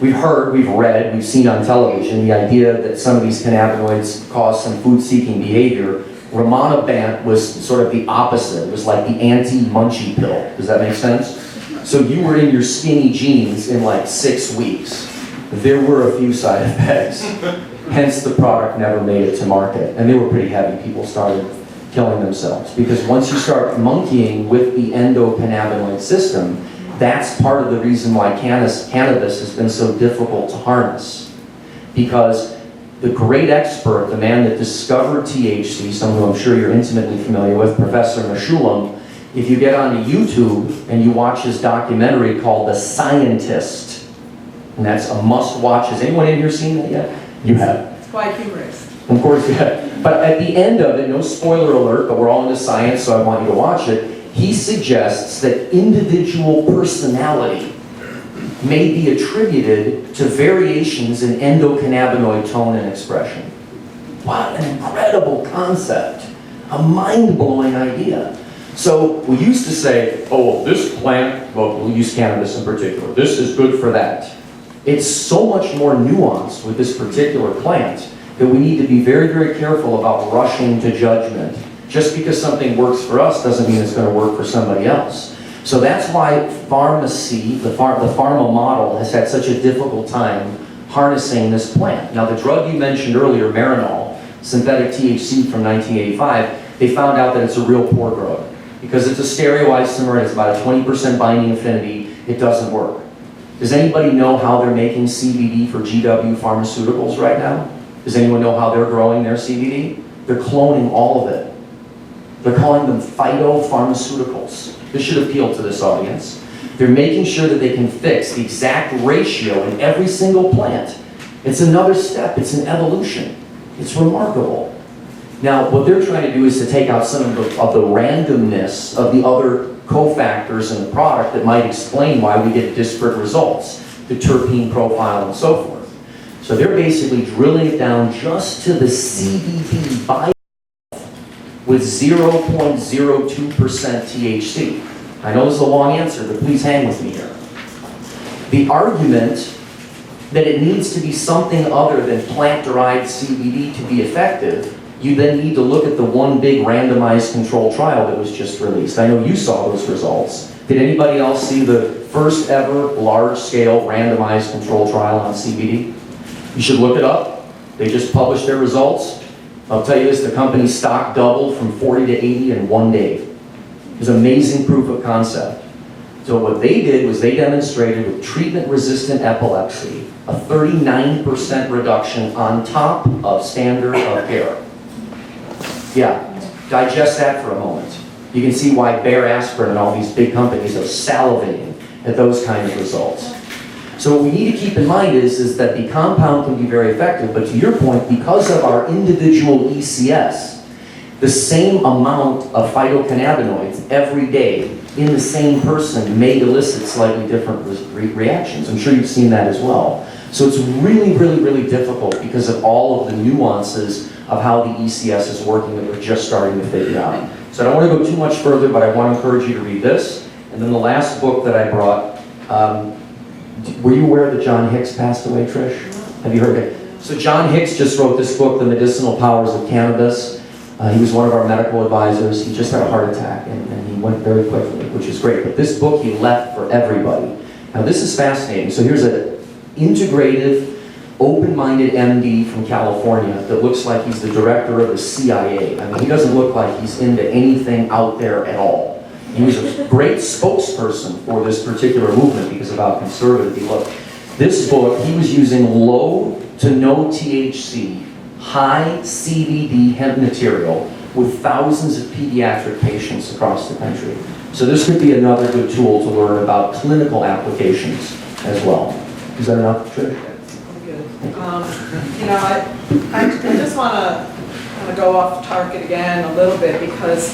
we've heard, we've read, we've seen on television the idea that some of these cannabinoids cause some food-seeking behavior. Rimonabant was sort of the opposite. It was like the anti-munchie pill. Does that make sense? So you were in your skinny jeans in like 6 weeks. There were a few side effects. Hence the product never made it to market. And they were pretty heavy. People started killing themselves. Because once you start monkeying with the endocannabinoid system, that's part of the reason why cannabis has been so difficult to harness. Because the great expert, the man that discovered THC, someone who I'm sure you're intimately familiar with, Professor Meshulam, if you get onto YouTube and you watch his documentary called The Scientist, and that's a must-watch. Has anyone in here seen that yet? You have.
It's quite humorous.
Of course, yeah. But at the end of it, no spoiler alert, but we're all into science, so I want you to watch it. He suggests that individual personality may be attributed to variations in endocannabinoid tone and expression. What an incredible concept. A mind-blowing idea. So we used to say, oh, this plant, well, we'll use cannabis in particular, this is good for that. It's so much more nuanced with this particular plant. that we need to be very, very careful about rushing to judgment. Just because something works for us doesn't mean it's going to work for somebody else. So that's why pharmacy, the pharma model, has had such a difficult time harnessing this plant. Now, the drug you mentioned earlier, Marinol, synthetic THC from 1985, they found out that it's a real poor drug. Because it's a stereoisomer and it's about a 20% binding affinity, it doesn't work. Does anybody know how they're making CBD for GW Pharmaceuticals right now? Does anyone know how they're growing their CBD? They're cloning all of it. They're calling them phytopharmaceuticals. This should appeal to this audience. They're making sure that they can fix the exact ratio in every single plant. It's another step, it's an evolution. It's remarkable. Now, what they're trying to do is to take out some of the randomness of the other cofactors in the product that might explain why we get disparate results, the terpene profile and so forth. So they're basically drilling it down just to the CBD bio with 0.02% THC. I know this is a long answer, but please hang with me here. The argument that it needs to be something other than plant-derived CBD to be effective, you then need to look at the one big randomized controlled trial that was just released. I know you saw those results. Did anybody else see the first ever large-scale randomized controlled trial on CBD? You should look it up. They just published their results. I'll tell you this, the company's stock doubled from 40 to 80 in one day. It was amazing proof of concept. So what they did was they demonstrated with treatment-resistant epilepsy a 39% reduction on top of standard of care. Yeah, digest that for a moment. You can see why Bayer Aspirin and all these big companies are salivating at those kind of results. So what we need to keep in mind is that the compound can be very effective, but to your point, because of our individual ECS, the same amount of phytocannabinoids every day in the same person may elicit slightly different reactions. I'm sure you've seen that as well. So it's really, really, really difficult because of all of the nuances of how the ECS is working that we're just starting to figure out. So I don't want to go too much further, but I want to encourage you to read this. And then the last book that I brought, were you aware that John Hicks passed away, Trish? Have you heard it? So John Hicks just wrote this book, The Medicinal Powers of Cannabis. He was one of our medical advisors. He just had a heart attack and he went very quickly, which is great. But this book he left for everybody. Now this is fascinating. So here's an integrative, open-minded MD from California that looks like he's the director of the CIA. I mean, he doesn't look like he's into anything out there at all. He was a great spokesperson for this particular movement because of how conservative he looked. This book, he was using low to no THC, high CBD hemp material with thousands of pediatric patients across the country. So this could be another good tool to learn about clinical applications as well. Is that enough, Trish?
Good. I just want to kind of go off target again a little bit because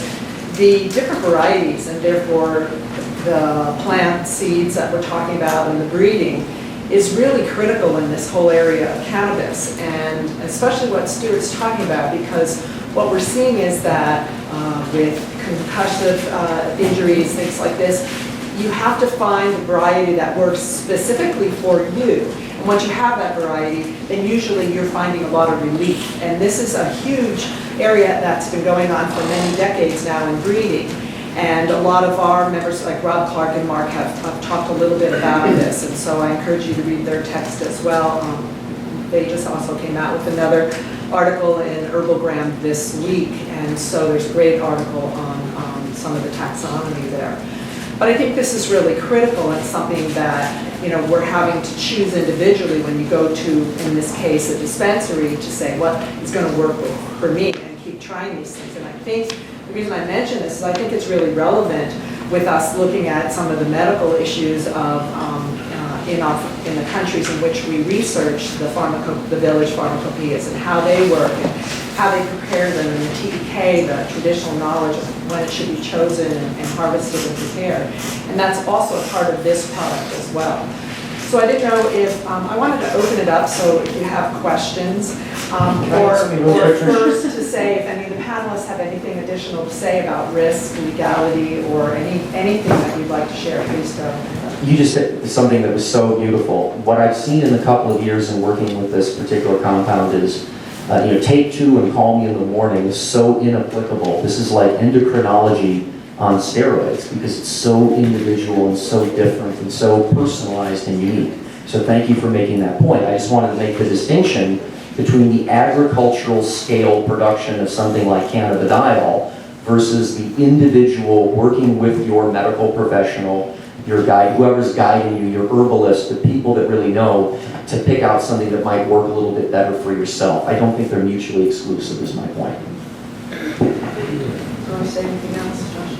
the different varieties and therefore the plant seeds that we're talking about and the breeding is really critical in this whole area of cannabis, and especially what Stuart's talking about, because what we're seeing is that with concussive injuries, things like this, you have to find a variety that works specifically for you. And once you have that variety, then usually you're finding a lot of relief. And this is a huge area that's been going on for many decades now in breeding. And a lot of our members, like Rob Clark and Mark, have talked a little bit about this. And so I encourage you to read their text as well. They just also came out with another article in Herbalgram this week. And so there's a great article on some of the taxonomy there. But I think this is really critical and something that we're having to choose individually when you go to, in this case, a dispensary to say what is going to work for me and keep trying these things. And I think the reason I mention this is I think it's really relevant with us looking at some of the medical issues of in the countries in which we research the village pharmacopoeias and how they work and how they prepare them, and the TDK, the traditional knowledge of when it should be chosen and harvested and prepared. And that's also a part of this product as well. So I didn't know if, I wanted to open it up so if you have questions, or first to say if any of the panelists have anything additional to say about risk, legality, or anything that you'd like to share, please go.
You just said something that was so beautiful. What I've seen in a couple of years in working with this particular compound is Take two and call me in the morning is so inapplicable. This is like endocrinology on steroids because it's so individual and so different and so personalized and unique. So thank you for making that point. I just wanted to make the distinction between the agricultural scale production of something like cannabidiol versus the individual working with your medical professional, your guide, whoever's guiding you, your herbalist, the people that really know to pick out something that might work a little bit better for yourself. I don't think they're mutually exclusive is my point.
Do you want to say anything else, Josh?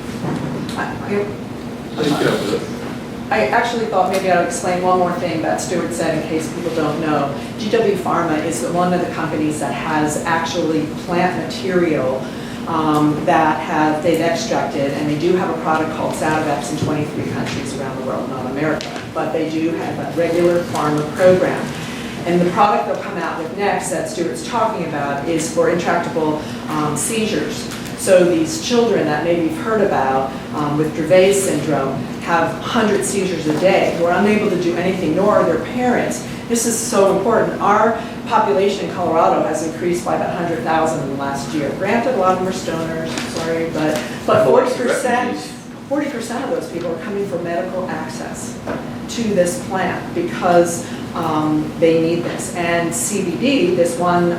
I actually thought maybe I'll explain one more thing that Stuart said in case people don't know. GW Pharma is one of the companies that has actually plant material that they've extracted, and they do have a product called Sativex in 23 countries around the world, not America, but they do have a regular pharma program. And the product they'll come out with next that Stuart's talking about is for intractable seizures. So these children that maybe you've heard about with Dravet syndrome have 100 seizures a day who are unable to do anything, nor are their parents. This is so important. Our population in Colorado has increased by about 100,000 in the last year. Granted, a lot of them are stoners, sorry, but 40% of those people are coming for medical access to this plant because they need this. And CBD, this one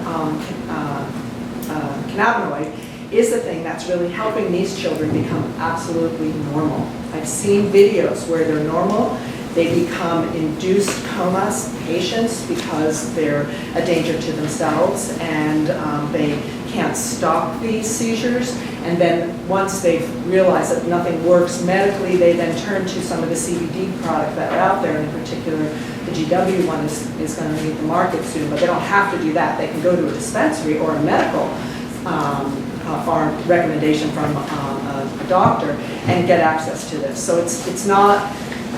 cannabinoid, is the thing that's really helping these children become absolutely normal. I've seen videos where they're normal, they become induced comas patients because they're a danger to themselves and they can't stop these seizures. And then once they've realized that nothing works medically, they then turn to some of the CBD products that are out there. In particular, the GW one is going to leave the market soon, but they don't have to do that. They can go to a dispensary or a medical recommendation from a doctor and get access to this. So it's not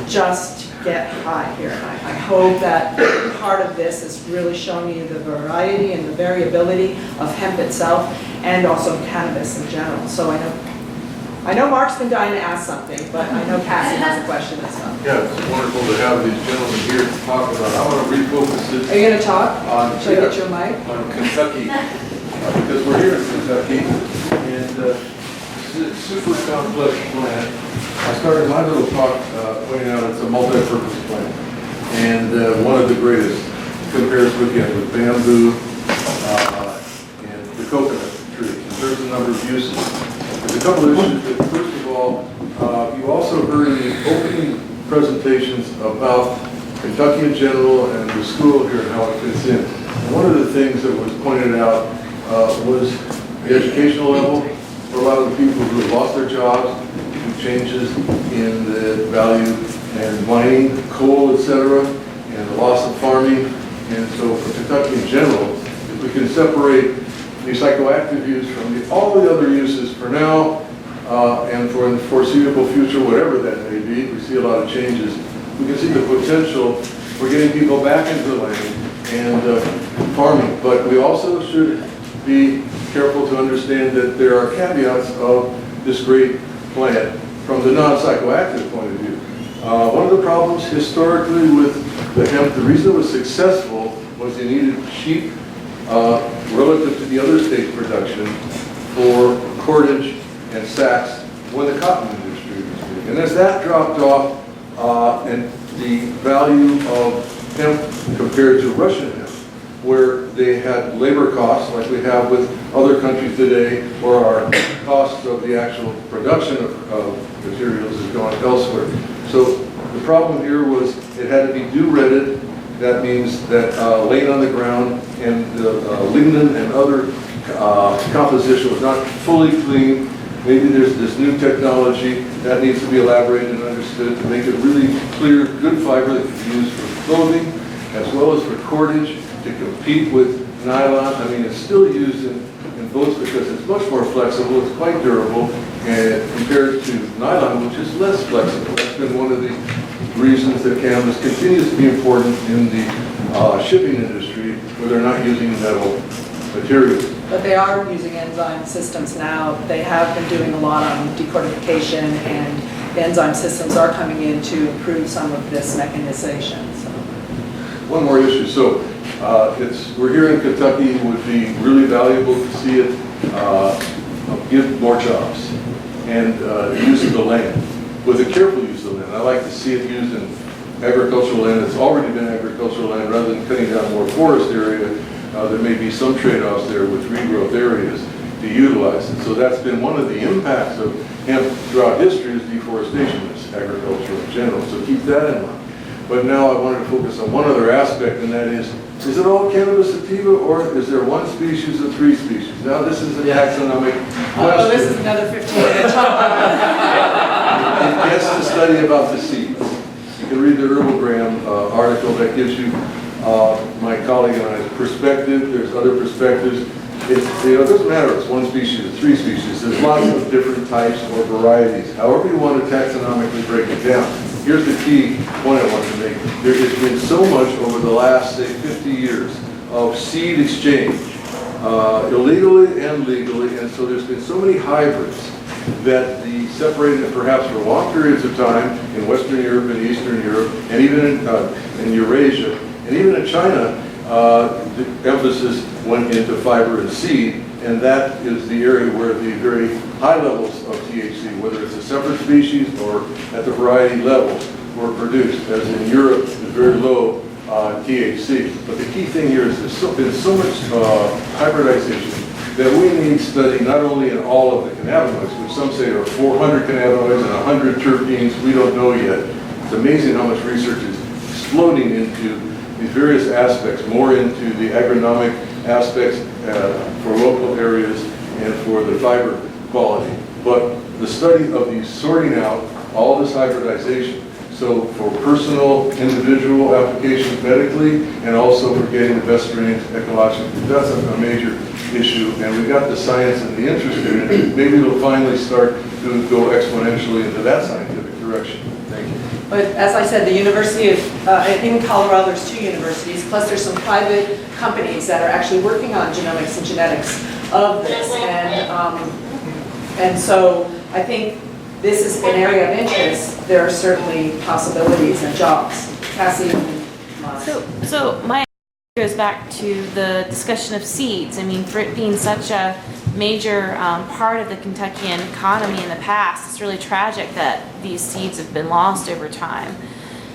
just get high here. And I hope that part of this is really showing you the variety and the variability of hemp itself and also cannabis in general. So I know Mark's been dying to ask something, but I know Cassie has a question as well.
Yeah, it's wonderful to have these gentlemen here to talk about. I want to refocus this
Are you going to talk? Should I get you a mic?
on Kentucky, because we're here in Kentucky, and it's a super complex plant. I started my little talk pointing out it's a multi-purpose plant, and one of the greatest compares again with bamboo and the coconut tree. And there's a number of uses. There's a couple of issues that, first of all, you also heard in the opening presentations about Kentucky in general and the school here and how it fits in. And one of the things that was pointed out was the educational level for a lot of the people who have lost their jobs, changes in the value and mining, coal, etc., and the loss of farming. And so for Kentucky in general, if we can separate the psychoactive use from all the other uses for now and for the foreseeable future, whatever that may be, we see a lot of changes. We can see the potential for getting people back into the land and farming. But we also should be careful to understand that there are caveats of this great plant from the non-psychoactive point of view. One of the problems historically with the hemp, the reason it was successful was they needed cheap relative to the other state production for cordage and sacks when the cotton industry was big. And as that dropped off and the value of hemp compared to Russian hemp, where they had labor costs like we have with other countries today, or our costs of the actual production of materials has gone elsewhere. So the problem here was it had to be dew-redded. That means that laying on the ground and the lignin and other composition was not fully clean. Maybe there's this new technology that needs to be elaborated and understood to make it really clear, good fiber that can be used for clothing as well as for cordage to compete with nylon. I mean, it's still used in both because it's much more flexible, it's quite durable, and compared to nylon, which is less flexible. That's been one of the reasons that cannabis continues to be important in the shipping industry, where they're not using metal materials.
But they are using enzyme systems now. They have been doing a lot on decortification, and the enzyme systems are coming in to improve some of this mechanization. So.
One more issue. So We're here in Kentucky. It would be really valuable to see it give more jobs and use of the land, with a careful use of the land. I like to see it used in agricultural land that's already been agricultural land, rather than cutting down more forest area. There may be some trade-offs there with regrowth areas to utilize it. So that's been one of the impacts of hemp throughout history, is deforestation, is agriculture in general. So keep that in mind. But now I wanted to focus on one other aspect, and that is it all cannabis sativa, or is there one species or three species? Now this is a taxonomic question.
Oh, this is another 15-minute talk.
It gets to study about the seeds. You can read the Herbogram article that gives you my colleague and I's perspective. There's other perspectives. It doesn't matter if it's one species or three species. There's lots of different types or varieties. However you want to taxonomically break it down. Here's the key point I want to make. There has been so much over the last, say, 50 years of seed exchange, illegally and legally, and so there's been so many hybrids that the separated perhaps for long periods of time in Western Europe and Eastern Europe, and even in Eurasia, and even in China, the emphasis went into fiber and seed, and that is the area where the very high levels of THC, whether it's a separate species or at the variety level, were produced, as in Europe, the very low THC. But the key thing here is there's been so much hybridization that we need study not only in all of the cannabinoids, which some say are 400 cannabinoids and 100 terpenes, we don't know yet. It's amazing how much research is exploding into these various aspects, more into the agronomic aspects for local areas and for the fiber quality. But the study of these sorting out all this hybridization, so for personal, individual applications medically, and also for getting the best strains ecologically, that's a major issue. And we've got the science and the interest in it. Maybe it'll finally start to go exponentially into that scientific direction. Thank you.
But as I said, the University of, in Colorado, there's 2 universities, plus there's some private companies that are actually working on genomics and genetics of this. And so I think this is an area of interest. There are certainly possibilities and jobs. Cassie?
So my goes back to the discussion of seeds. I mean, for it being such a major part of the Kentuckian economy in the past, it's really tragic that these seeds have been lost over time.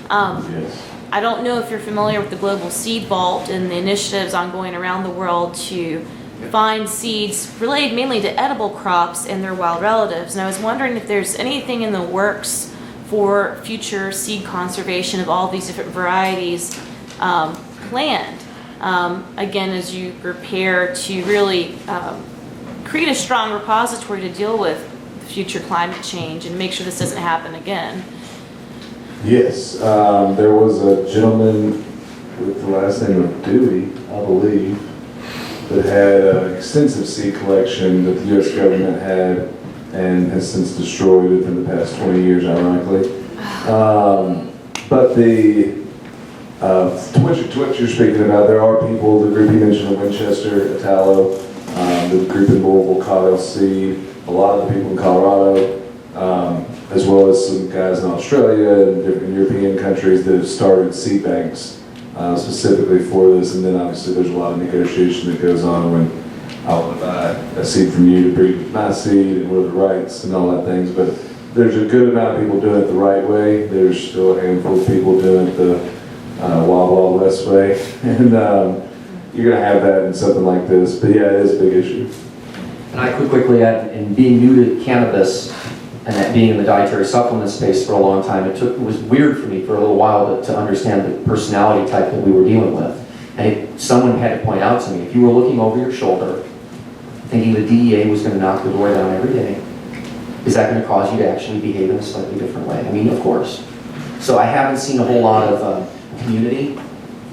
Yes.
I don't know if you're familiar with the Global Seed Vault and the initiatives ongoing around the world to find seeds related mainly to edible crops and their wild relatives. And I was wondering if there's anything in the works for future seed conservation of all these different varieties planned. Again, as you prepare to really create a strong repository to deal with future climate change and make sure this doesn't happen again.
Yes, there was a gentleman with the last name of Dewey, I believe, that had an extensive seed collection that the U.S. government had and has since destroyed within the past 20 years, ironically. But to what you're speaking about, there are people, the group you mentioned in Winchester, Italo, the group in Louisville, Cottle Seed, a lot of the people in Colorado, as well as some guys in Australia and different European countries that have started seed banks specifically for this. And then obviously there's a lot of negotiation that goes on when I want to buy a seed from you to breed with my seed and what are the rights and all that things. But there's a good amount of people doing it the right way. There's still a handful of people doing it the Wild Wild West way. And you're going to have that in something like this. But yeah, it is a big issue.
And I could quickly add, in being new to cannabis and that being in the dietary supplement space for a long time, it was weird for me for a little while to understand the personality type that we were dealing with. And someone had to point out to me, if you were looking over your shoulder, thinking the DEA was going to knock the door down every day, is that going to cause you to actually behave in a slightly different way? I mean, of course. So I haven't seen a whole lot of community,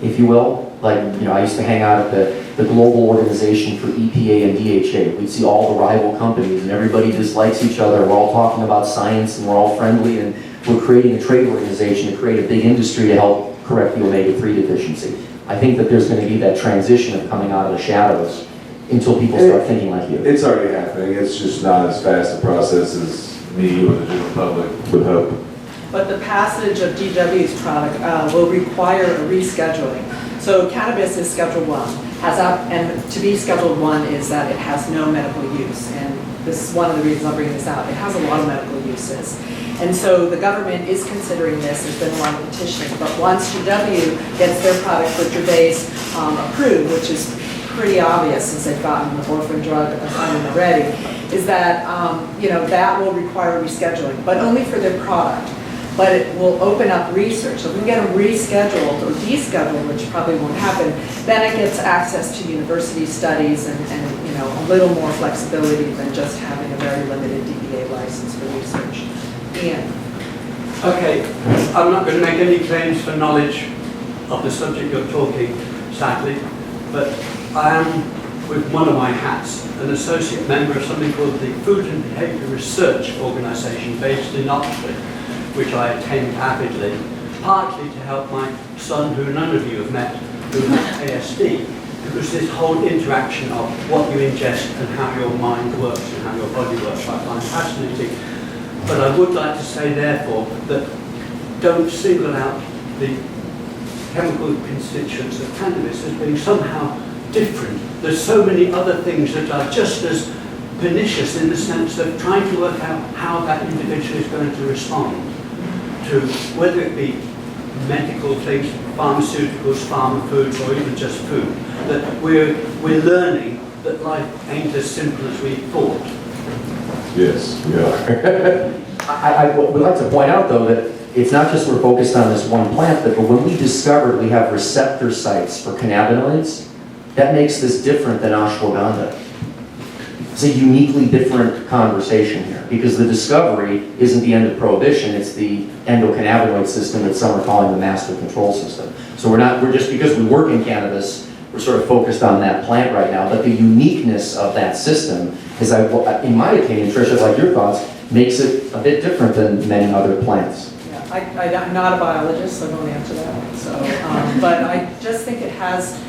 if you will. Like, you know, I used to hang out at the global organization for EPA and DHA. We'd see all the rival companies and everybody dislikes each other. We're all talking about science and we're all friendly and we're creating a trade organization to create a big industry to help correct the omega-3 deficiency. I think that there's going to be that transition of coming out of the shadows until people start thinking like you.
It's already happening. It's just not as fast a process as me or the general public would hope.
But the passage of DW's product will require a rescheduling. So cannabis is Schedule 1, and to be Scheduled 1 is that it has no medical use. And this is one of the reasons I'm bringing this out. It has a lot of medical uses. And so the government is considering this. There's been a lot of petitioning. But once UW gets their product for Gervais approved, which is pretty obvious since they've gotten the orphan drug assignment already, is that, that will require rescheduling, but only for their product. But it will open up research. So if we can get them rescheduled or descheduled, which probably won't happen, then it gets access to university studies and a little more flexibility than just having a very limited DBA license for research. Ian.
Okay, I'm not going to make any claims for knowledge of the subject you're talking, sadly, but I am, with one of my hats, an associate member of something called the Food and Behaviour Research Organisation based in Oxford, which I attend avidly, partly to help my son, who none of you have met, who has ASD, because this whole interaction of what you ingest and how your mind works and how your body works, I find fascinating. But I would like to say, therefore, that don't single out the chemical constituents of cannabis as being somehow different. There's so many other things that are just as pernicious in the sense of trying to work out how that individual is going to respond to, whether it be medical things, pharmaceuticals, pharma foods, or even just food, that we're learning that life ain't as simple as we thought.
Yes, we are.
I would like to point out, though, that it's not just we're focused on this one plant, but when we discovered we have receptor sites for cannabinoids, that makes this different than ashwagandha. It's a uniquely different conversation here, because the discovery isn't the end of prohibition, it's the endocannabinoid system that some are calling the master control system. So we're just because we work in cannabis, we're sort of focused on that plant right now, but the uniqueness of that system is, in my opinion, Trish, I'd like your thoughts, makes it a bit different than many other plants.
Yeah, I'm not a biologist, so I don't answer that one. So, but I just think it has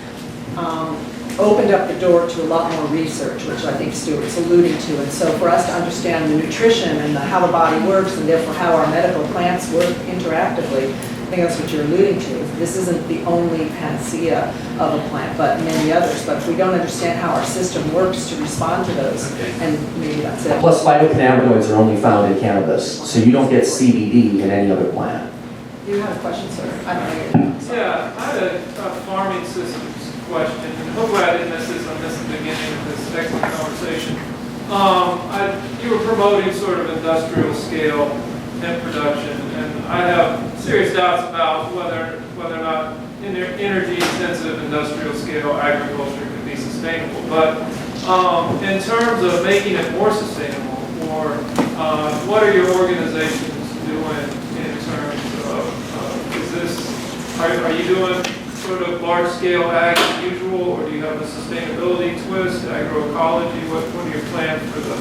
opened up the door to a lot more research, which I think Stuart's alluding to. And so for us to understand the nutrition and how the body works, and therefore how our medical plants work interactively, I think that's what you're alluding to. This isn't the only panacea of a plant, but many others. But if we don't understand how our system works to respond to those, and maybe that's it.
Plus, phytocannabinoids are only found in cannabis, so you don't get CBD in any other plant.
You had a question, sir? I don't know.
Yeah, I had a farming systems question, and hopefully I didn't miss this. I missed the beginning of this excellent conversation. You were promoting sort of industrial scale hemp production, and I have serious doubts about whether or not energy intensive industrial scale agriculture could be sustainable. But in terms of making it more sustainable, or what are your organizations doing in terms of, is this, are you doing sort of large scale ag as usual, or do you have a sustainability twist, agroecology? What are your plans for the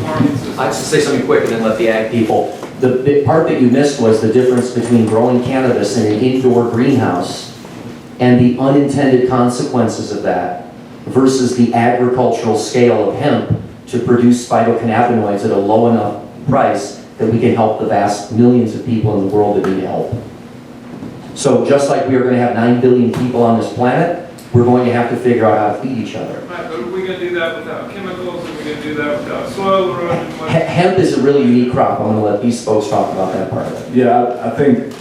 farming system?
I'd just say something quick and then let the ag people. The big part that you missed was the difference between growing cannabis in an indoor greenhouse and the unintended consequences of that versus the agricultural scale of hemp to produce phytocannabinoids at a low enough price that we can help the vast millions of people in the world that need help. So just like we are going to have 9 billion people on this planet, we're going to have to figure out how to feed each other.
Right, but are we going to do that without chemicals? Are we going to do that without soil erosion?
Hemp is a really unique crop. I'm going to let these folks talk about that part of it.
Yeah, I think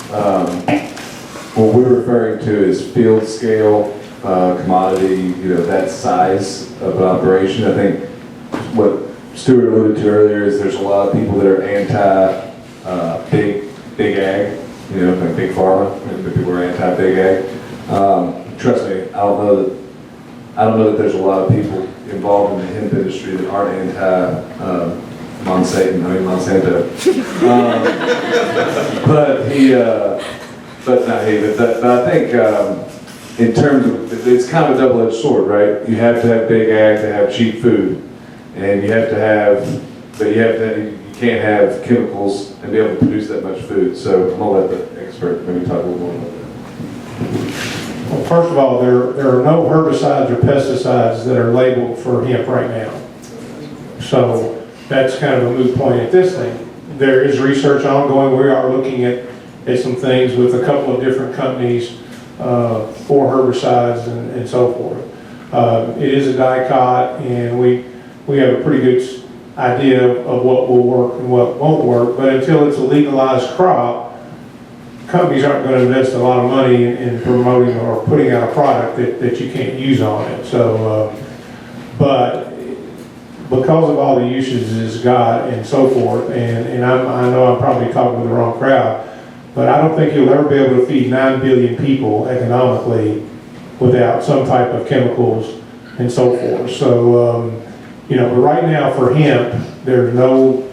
what we're referring to is field scale commodity, that size of an operation. I think what Stuart alluded to earlier is there's a lot of people that are anti big ag, like big pharma, and people are anti big ag. Trust me, I don't know that there's a lot of people involved in the hemp industry that aren't anti Monsanto. But I think in terms of, it's kind of a double-edged sword, right? You have to have big ag to have cheap food, and you can't have chemicals and be able to produce that much food. So I'm gonna let the expert maybe talk a little more about that.
Well, first of all, there are no herbicides or pesticides that are labeled for hemp right now. So that's kind of a moot point at this thing. There is research ongoing. We are looking at some things with a couple of different companies for herbicides and so forth. It is a dicot, and we have a pretty good idea of what will work and what won't work, but until it's a legalized crop, companies aren't going to invest a lot of money in promoting or putting out a product that you can't use on it. So, but because of all the uses it's got and so forth, and I know I'm probably talking to the wrong crowd, but I don't think you'll ever be able to feed 9 billion people economically without some type of chemicals and so forth. So, you know, but right now for hemp, there's no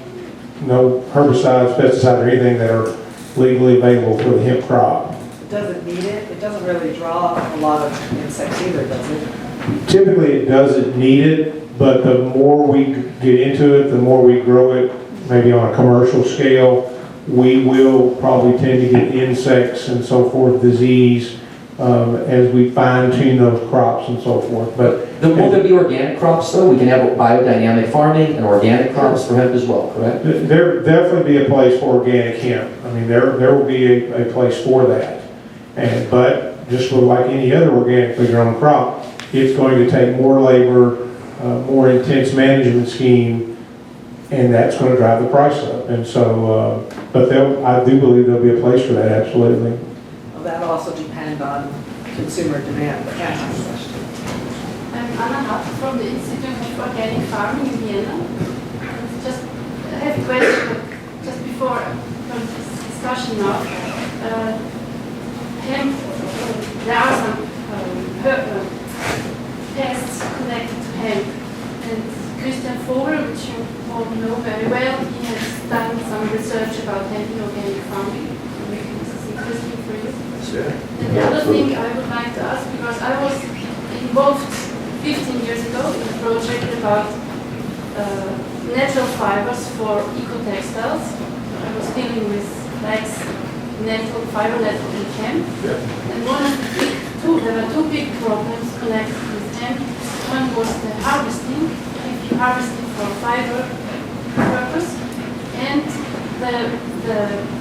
herbicides, pesticides, or anything that are legally available for the hemp crop.
It doesn't need it. It doesn't really draw a lot of insects either, does it?
Typically, it doesn't need it, but the more we get into it, the more we grow it, maybe on a commercial scale, we will probably tend to get insects and so forth, disease, as we fine tune those crops and so forth. But
Will there be organic crops though? We can have biodynamic farming and organic crops for hemp as well, correct?
there definitely be a place for organic hemp. I mean, there will be a place for that. But just like any other organically grown crop, it's going to take more labor, more intense management scheme, and that's going to drive the price up. And so, but I do believe there'll be a place for that, absolutely.
Well, that'll also depend on consumer demand, but that's my question.
I'm Anna Hatt from the Institute of Organic Farming in Vienna. I have a question just before this discussion now. Hemp, there are some pests connected to hemp. And Christian Vogel, which you all know very well, he has done some research about hemp in organic farming. Maybe this is interesting for you.
Sure.
And the other thing I would like to ask, because I was involved 15 years ago in a project about natural fibers for eco-textiles. I was dealing with flax, nettle, fiber nettle, and hemp.
Yeah.
And there were two big problems connected with hemp. One was the harvesting, if you harvest it for fiber purpose, and the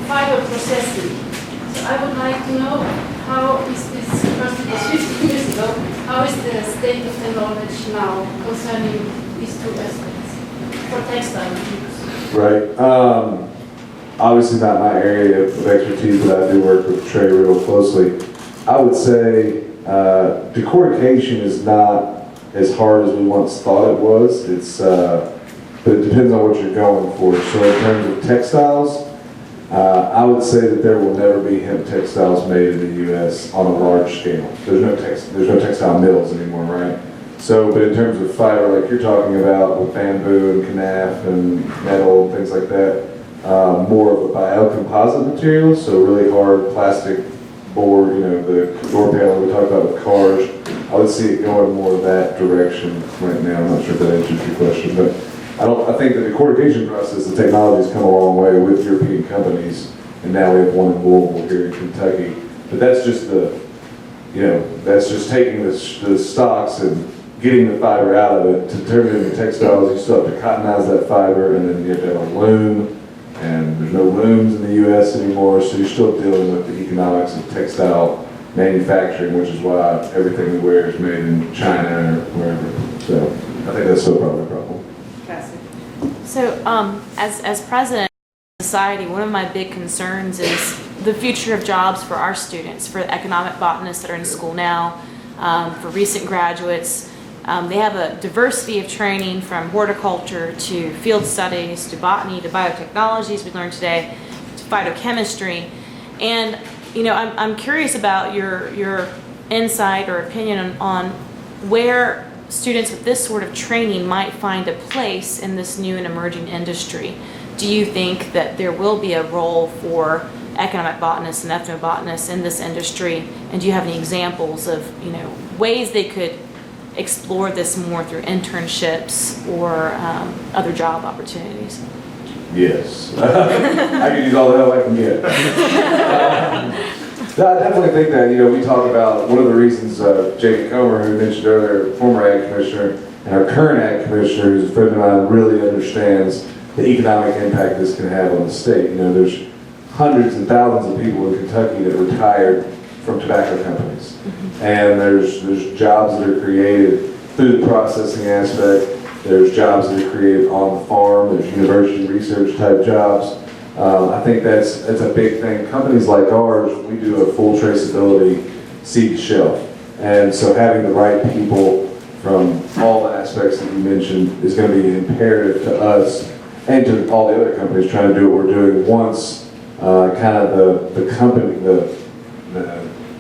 fiber processing. So I would like to know how is this, because it was 15 years ago, how is the state of the knowledge now concerning these two aspects for textile use?
Right. Obviously not my area of expertise, but I do work with Trey real closely. I would say decortication is not as hard as we once thought it was. But it depends on what you're going for. So in terms of textiles, I would say that there will never be hemp textiles made in the U.S. on a large scale. There's no textile mills anymore, right? So, but in terms of fiber, like you're talking about with bamboo and canaf and metal and things like that, more of a biocomposite material, so really hard plastic board, you know, the door panel we talked about with cars. I would see it going more that direction right now. I'm not sure if that answers your question, but I think the decortication process, the technology has come a long way with European companies, and now we have one in Louisville here in Kentucky. But that's just that's just taking the stalks and getting the fiber out of it to turn it into textiles. You still have to cottonize that fiber, and then you have to have a loom, and there's no looms in the U.S. anymore, so you're still dealing with the economics of textile manufacturing, which is why everything we wear is made in China or wherever. So I think that's still probably a problem.
Cassie?
So, as president of society, one of my big concerns is the future of jobs for our students, for the economic botanists that are in school now, for recent graduates. They have a diversity of training from horticulture to field studies to botany to biotechnology, as we learned today, to phytochemistry. And, you know, I'm curious about your insight or opinion on where students with this sort of training might find a place in this new and emerging industry. Do you think that there will be a role for economic botanists and ethnobotanists in this industry? And do you have any examples of, you know, ways they could explore this more through internships or other job opportunities?
Yes. I can use all the help I can get. No, I definitely think that, you know, we talk about one of the reasons Jake Comer, who mentioned earlier, former ag commissioner, and our current ag commissioner, who's a friend of mine, really understands the economic impact this can have on the state. You know, there's hundreds and thousands of people in Kentucky that retired from tobacco companies. And there's jobs that are created through the processing aspect. There's jobs that are created on the farm. There's university research type jobs. I think that's a big thing. Companies like ours, we do a full traceability seed to shelf. And so having the right people from all the aspects that you mentioned is going to be imperative to us and to all the other companies trying to do what we're doing once kind of the company, the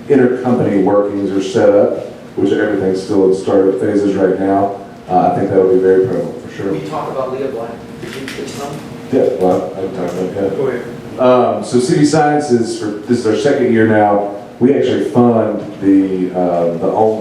intercompany workings are set up, which everything's still in startup phases right now. I think that'll be very prevalent for sure.
Can you talk about Leah Black? Did you get some?
Yeah, well, I can talk about that.
Go ahead.
So CV Sciences, this is our second year now. We actually fund the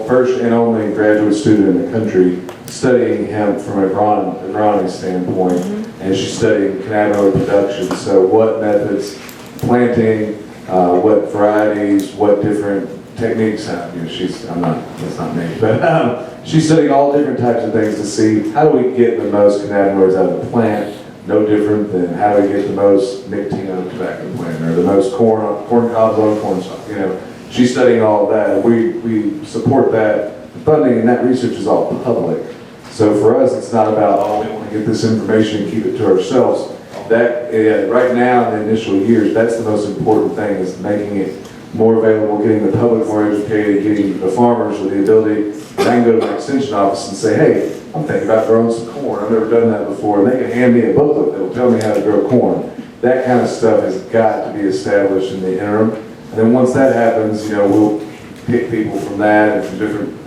first and only graduate student in the country studying hemp from an agronomy standpoint, and she's studying cannabinoid production. So what methods, planting, what varieties, what different techniques. That's not me, but she's studying all different types of things to see how do we get the most cannabinoids out of the plant. No different than how do we get the most nicotine out of the tobacco plant, or the most corn cobs on a corn stalk. You know, she's studying all of that. We support that. The funding and that research is all public. So for us, it's not about, we want to get this information and keep it to ourselves. That right now in the initial years, that's the most important thing, is making it more available, getting the public more educated, getting the farmers with the ability. And I can go to my extension office and say, hey, I'm thinking about growing some corn. I've never done that before. And they can hand me a booklet that will tell me how to grow corn. That kind of stuff has got to be established in the interim. And then once that happens, we'll pick people from that and from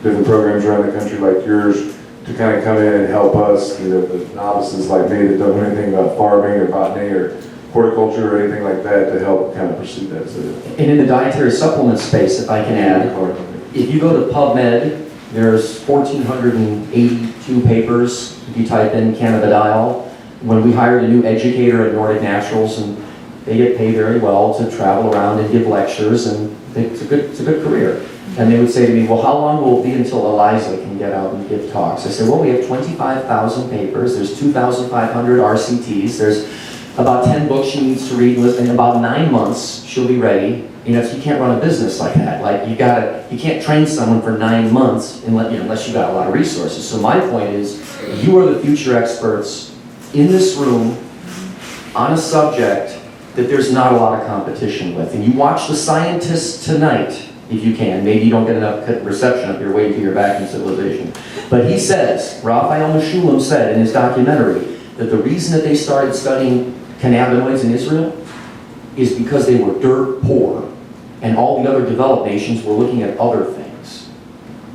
different programs around the country like yours to kind of come in and help us, the novices like me that don't know anything about farming or botany or horticulture or anything like that, to help kind of pursue that. So,
And in the dietary supplement space, if I can add, if you go to PubMed, there's 1,482 papers if you type in cannabidiol. When we hired a new educator at Nordic Naturals, and they get paid very well to travel around and give lectures, and it's a good career. And they would say to me, well, how long will it be until Eliza can get out and give talks? I said, well, we have 25,000 papers, there's 2,500 RCTs, there's about 10 books she needs to read, and in about 9 months, she'll be ready. So you can't run a business like that. Like you can't train someone for 9 months unless you've got a lot of resources. So my point is, you are the future experts in this room on a subject that there's not a lot of competition with. And you watch the scientists tonight, if you can. Maybe you don't get enough reception up here waiting till you're back in civilization. But he says, Raphael Mechoulam said in his documentary, that the reason that they started studying cannabinoids in Israel is because they were dirt poor. And all the other developed nations were looking at other things.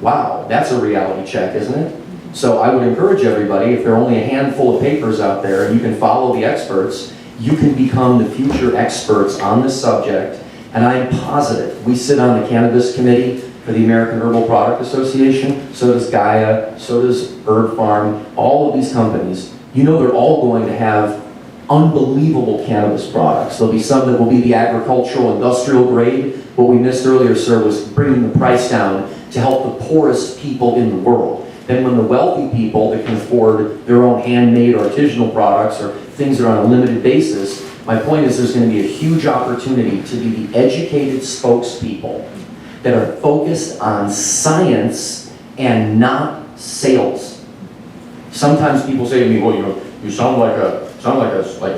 Wow, that's a reality check, isn't it? So I would encourage everybody, if there are only a handful of papers out there and you can follow the experts, you can become the future experts on this subject. And I am positive, we sit on the cannabis committee for the American Herbal Product Association, so does Gaia, so does Herb Farm, all of these companies. They're all going to have unbelievable cannabis products. There'll be some that will be the agricultural, industrial grade. What we missed earlier, sir, was bringing the price down to help the poorest people in the world. Then when the wealthy people that can afford their own handmade artisanal products or things that are on a limited basis, my point is there's going to be a huge opportunity to be the educated spokespeople that are focused on science and not sales. Sometimes people say to me, well, you sound like a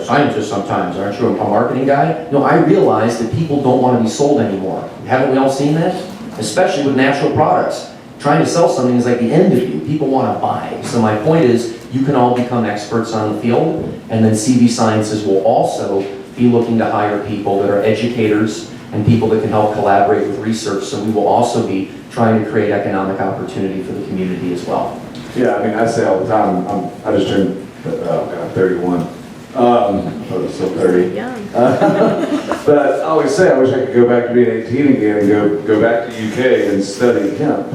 scientist sometimes, aren't you a marketing guy? No, I realize that people don't want to be sold anymore. Haven't we all seen that? Especially with natural products. Trying to sell something is like the end of you. People want to buy. So my point is, you can all become experts on the field, and then CV Sciences will also be looking to hire people that are educators and people that can help collaborate with research. So we will also be trying to create economic opportunity for the community as well.
Yeah, I say all the time, I just turned 31. I was still 30.
Young.
But I always say I wish I could go back to being 18 again and go back to UK and study hemp,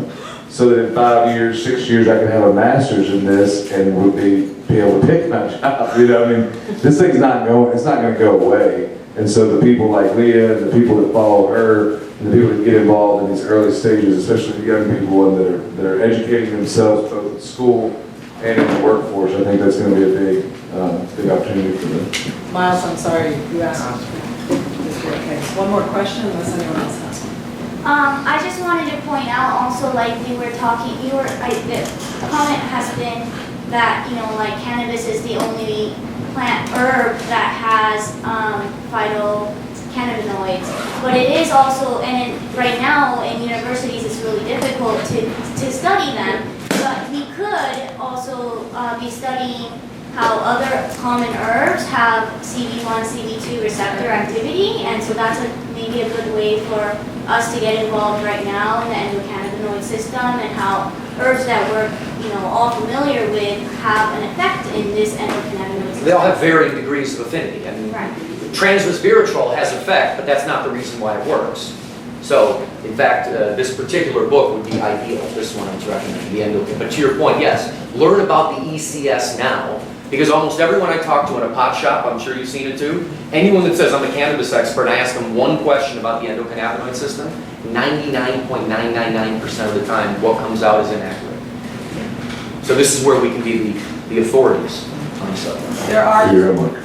so that in 5 years, 6 years, I could have a master's in this and would be able to pick my job. This thing's not going to go away. And so the people like Leah and the people that follow her and the people that get involved in these early stages, especially the young people and that are educating themselves both at school and in the workforce, I think that's going to be a big opportunity for them.
Miles, I'm sorry, you asked. Okay, one more question unless anyone else has one.
I just wanted to point out also, like we were talking, the comment has been that, like cannabis is the only plant herb that has phytocannabinoids. But it is also, and right now in universities it's really difficult to study them. But we could also be studying how other common herbs have CB1, CB2 receptor activity, and so that's maybe a good way for us to get involved right now in the endocannabinoid system, and how herbs that we're all familiar with have an effect in this endocannabinoid system.
They all have varying degrees of affinity. I mean,
Right.
transresveratrol has effect, but that's not the reason why it works. So, in fact, this particular book would be ideal. This one I was recommending, the endocrine. But to your point, yes, learn about the ECS now, because almost everyone I talk to in a pot shop, I'm sure you've seen it too, anyone that says I'm a cannabis expert, and I ask them one question about the endocannabinoid system, 99.999% of the time, what comes out is inaccurate. So this is where we can be the authorities on the subject.
There are
Here, Mark.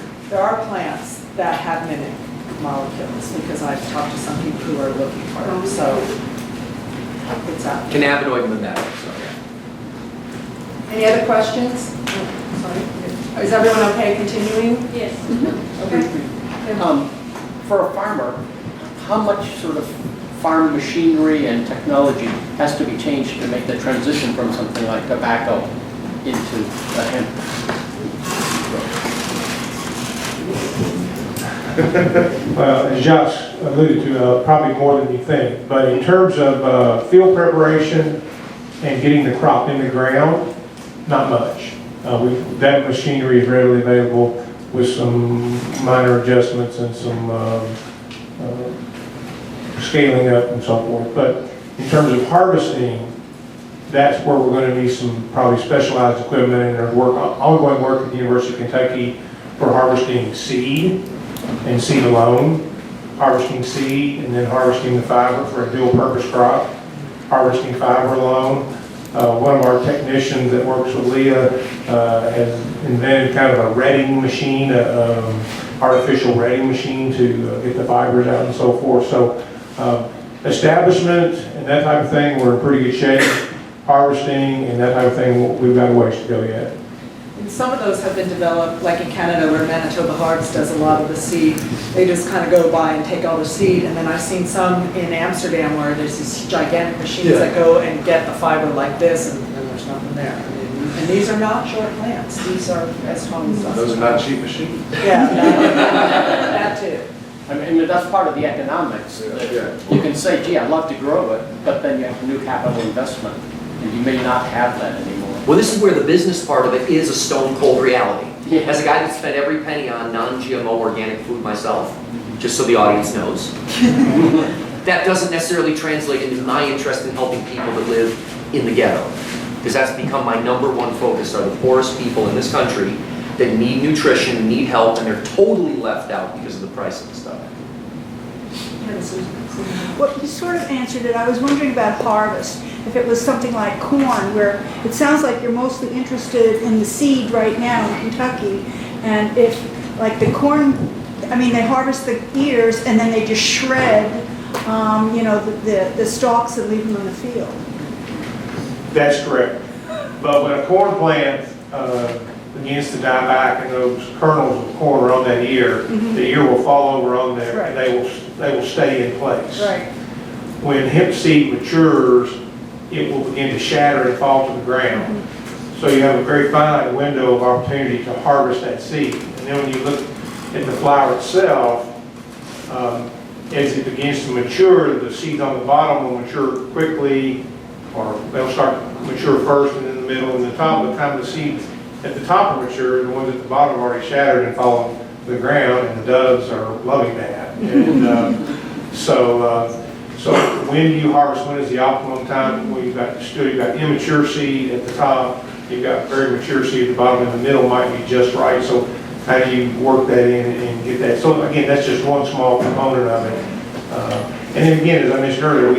plants that have mimic molecules, because I've talked to some people who are looking for them, so it's out.
Cannabinoid mimetics, so yeah.
Any other questions? Sorry. Is everyone okay continuing?
Yes.
Okay.
For a farmer, how much sort of farm machinery and technology has to be changed to make the transition from something like tobacco into a hemp?
Well, as Josh alluded to, probably more than you think. But in terms of field preparation and getting the crop in the ground, not much. That machinery is readily available with some minor adjustments and some scaling up and so forth. But in terms of harvesting, that's where we're going to need some probably specialized equipment, and there's ongoing work at the University of Kentucky for harvesting seed and seed alone, harvesting seed and then harvesting the fiber for a dual purpose crop, harvesting fiber alone. One of our technicians that works with Leah has invented kind of a retting machine, artificial retting machine to get the fibers out and so forth. So establishment and that type of thing, we're in pretty good shape. Harvesting and that type of thing, we've got a ways to go yet.
And some of those have been developed, like in Canada where Manitoba Harvest does a lot of the seed. They just kind of go by and take all the seed, and then I've seen some in Amsterdam where there's these gigantic machines that go and get the fiber like this, and there's nothing there. And these are not short plants. These are, as Tom says.
Those are not cheap machines.
Yeah, that too.
I mean, that's part of the economics.
Yeah.
You can say, gee, I'd love to grow it, but then you have new capital investment, and you may not have that anymore.
Well, this is where the business part of it is a stone cold reality.
Yeah.
As a guy that spent every penny on non-GMO organic food myself, just so the audience knows, that doesn't necessarily translate into my interest in helping people that live in the ghetto. Because that's become my #1 focus, are the poorest people in this country that need nutrition, need help, and they're totally left out because of the price of the stuff.
Well, you sort of answered it. I was wondering about harvest. If it was something like corn, where it sounds like you're mostly interested in the seed right now in Kentucky, and if, like the corn, I mean, they harvest the ears and then they just shred, the stalks and leave them in the field.
That's correct. But when a corn plant begins to die back and those kernels of corn are on that ear, the ear will fall over on there, and they will stay in place.
Right.
When hemp seed matures, it will begin to shatter and fall to the ground. So you have a very fine window of opportunity to harvest that seed. And then when you look at the flower itself, as it begins to mature, the seeds on the bottom will mature quickly, or they'll start to mature first and then the middle and the top. By the time the seeds at the top are mature, the ones at the bottom are already shattered and fall to the ground, and the doves are loving that. And so when do you harvest? When is the optimum time? Well, you've got immature seed at the top, you've got very mature seed at the bottom, and the middle might be just right. So how do you work that in and get that? So again, that's just one small component of it. And then again, as I mentioned earlier,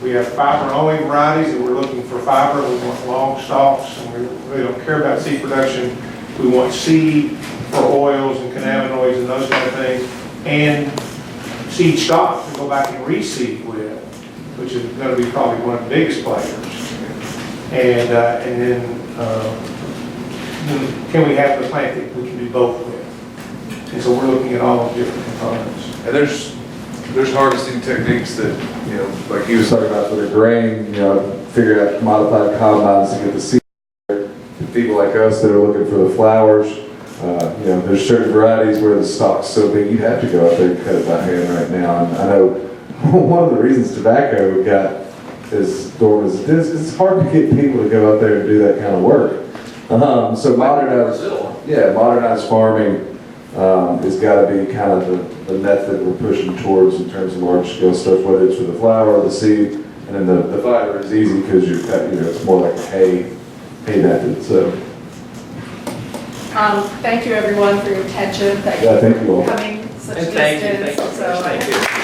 we have fiber-only varieties that we're looking for fiber. We want long stalks, and we really don't care about seed production. We want seed for oils and cannabinoids and those kind of things, and seed stock to go back and reseed with. which is going to be probably one of the biggest players. And then can we have the plant that we can do both with? And so we're looking at all the different components.
And there's harvesting techniques that, like he was talking about for the grain, figure out modified combines to get the seed. People like us that are looking for the flowers, there's certain varieties where the stalk's so big, you have to go out there and cut it by hand right now. And I know one of the reasons tobacco got as dormant as it is, it's hard to get people to go out there and do that kind of work. So modernized farming has got to be kind of the method we're pushing towards in terms of large scale stuff, whether it's for the flower or the seed. And then the fiber is easy because it's more like a hay method. So
thank you everyone for your attention. Thank you
Yeah, thank
for
you all.
coming such
And
distance.
thank you.
So I-
Thank you.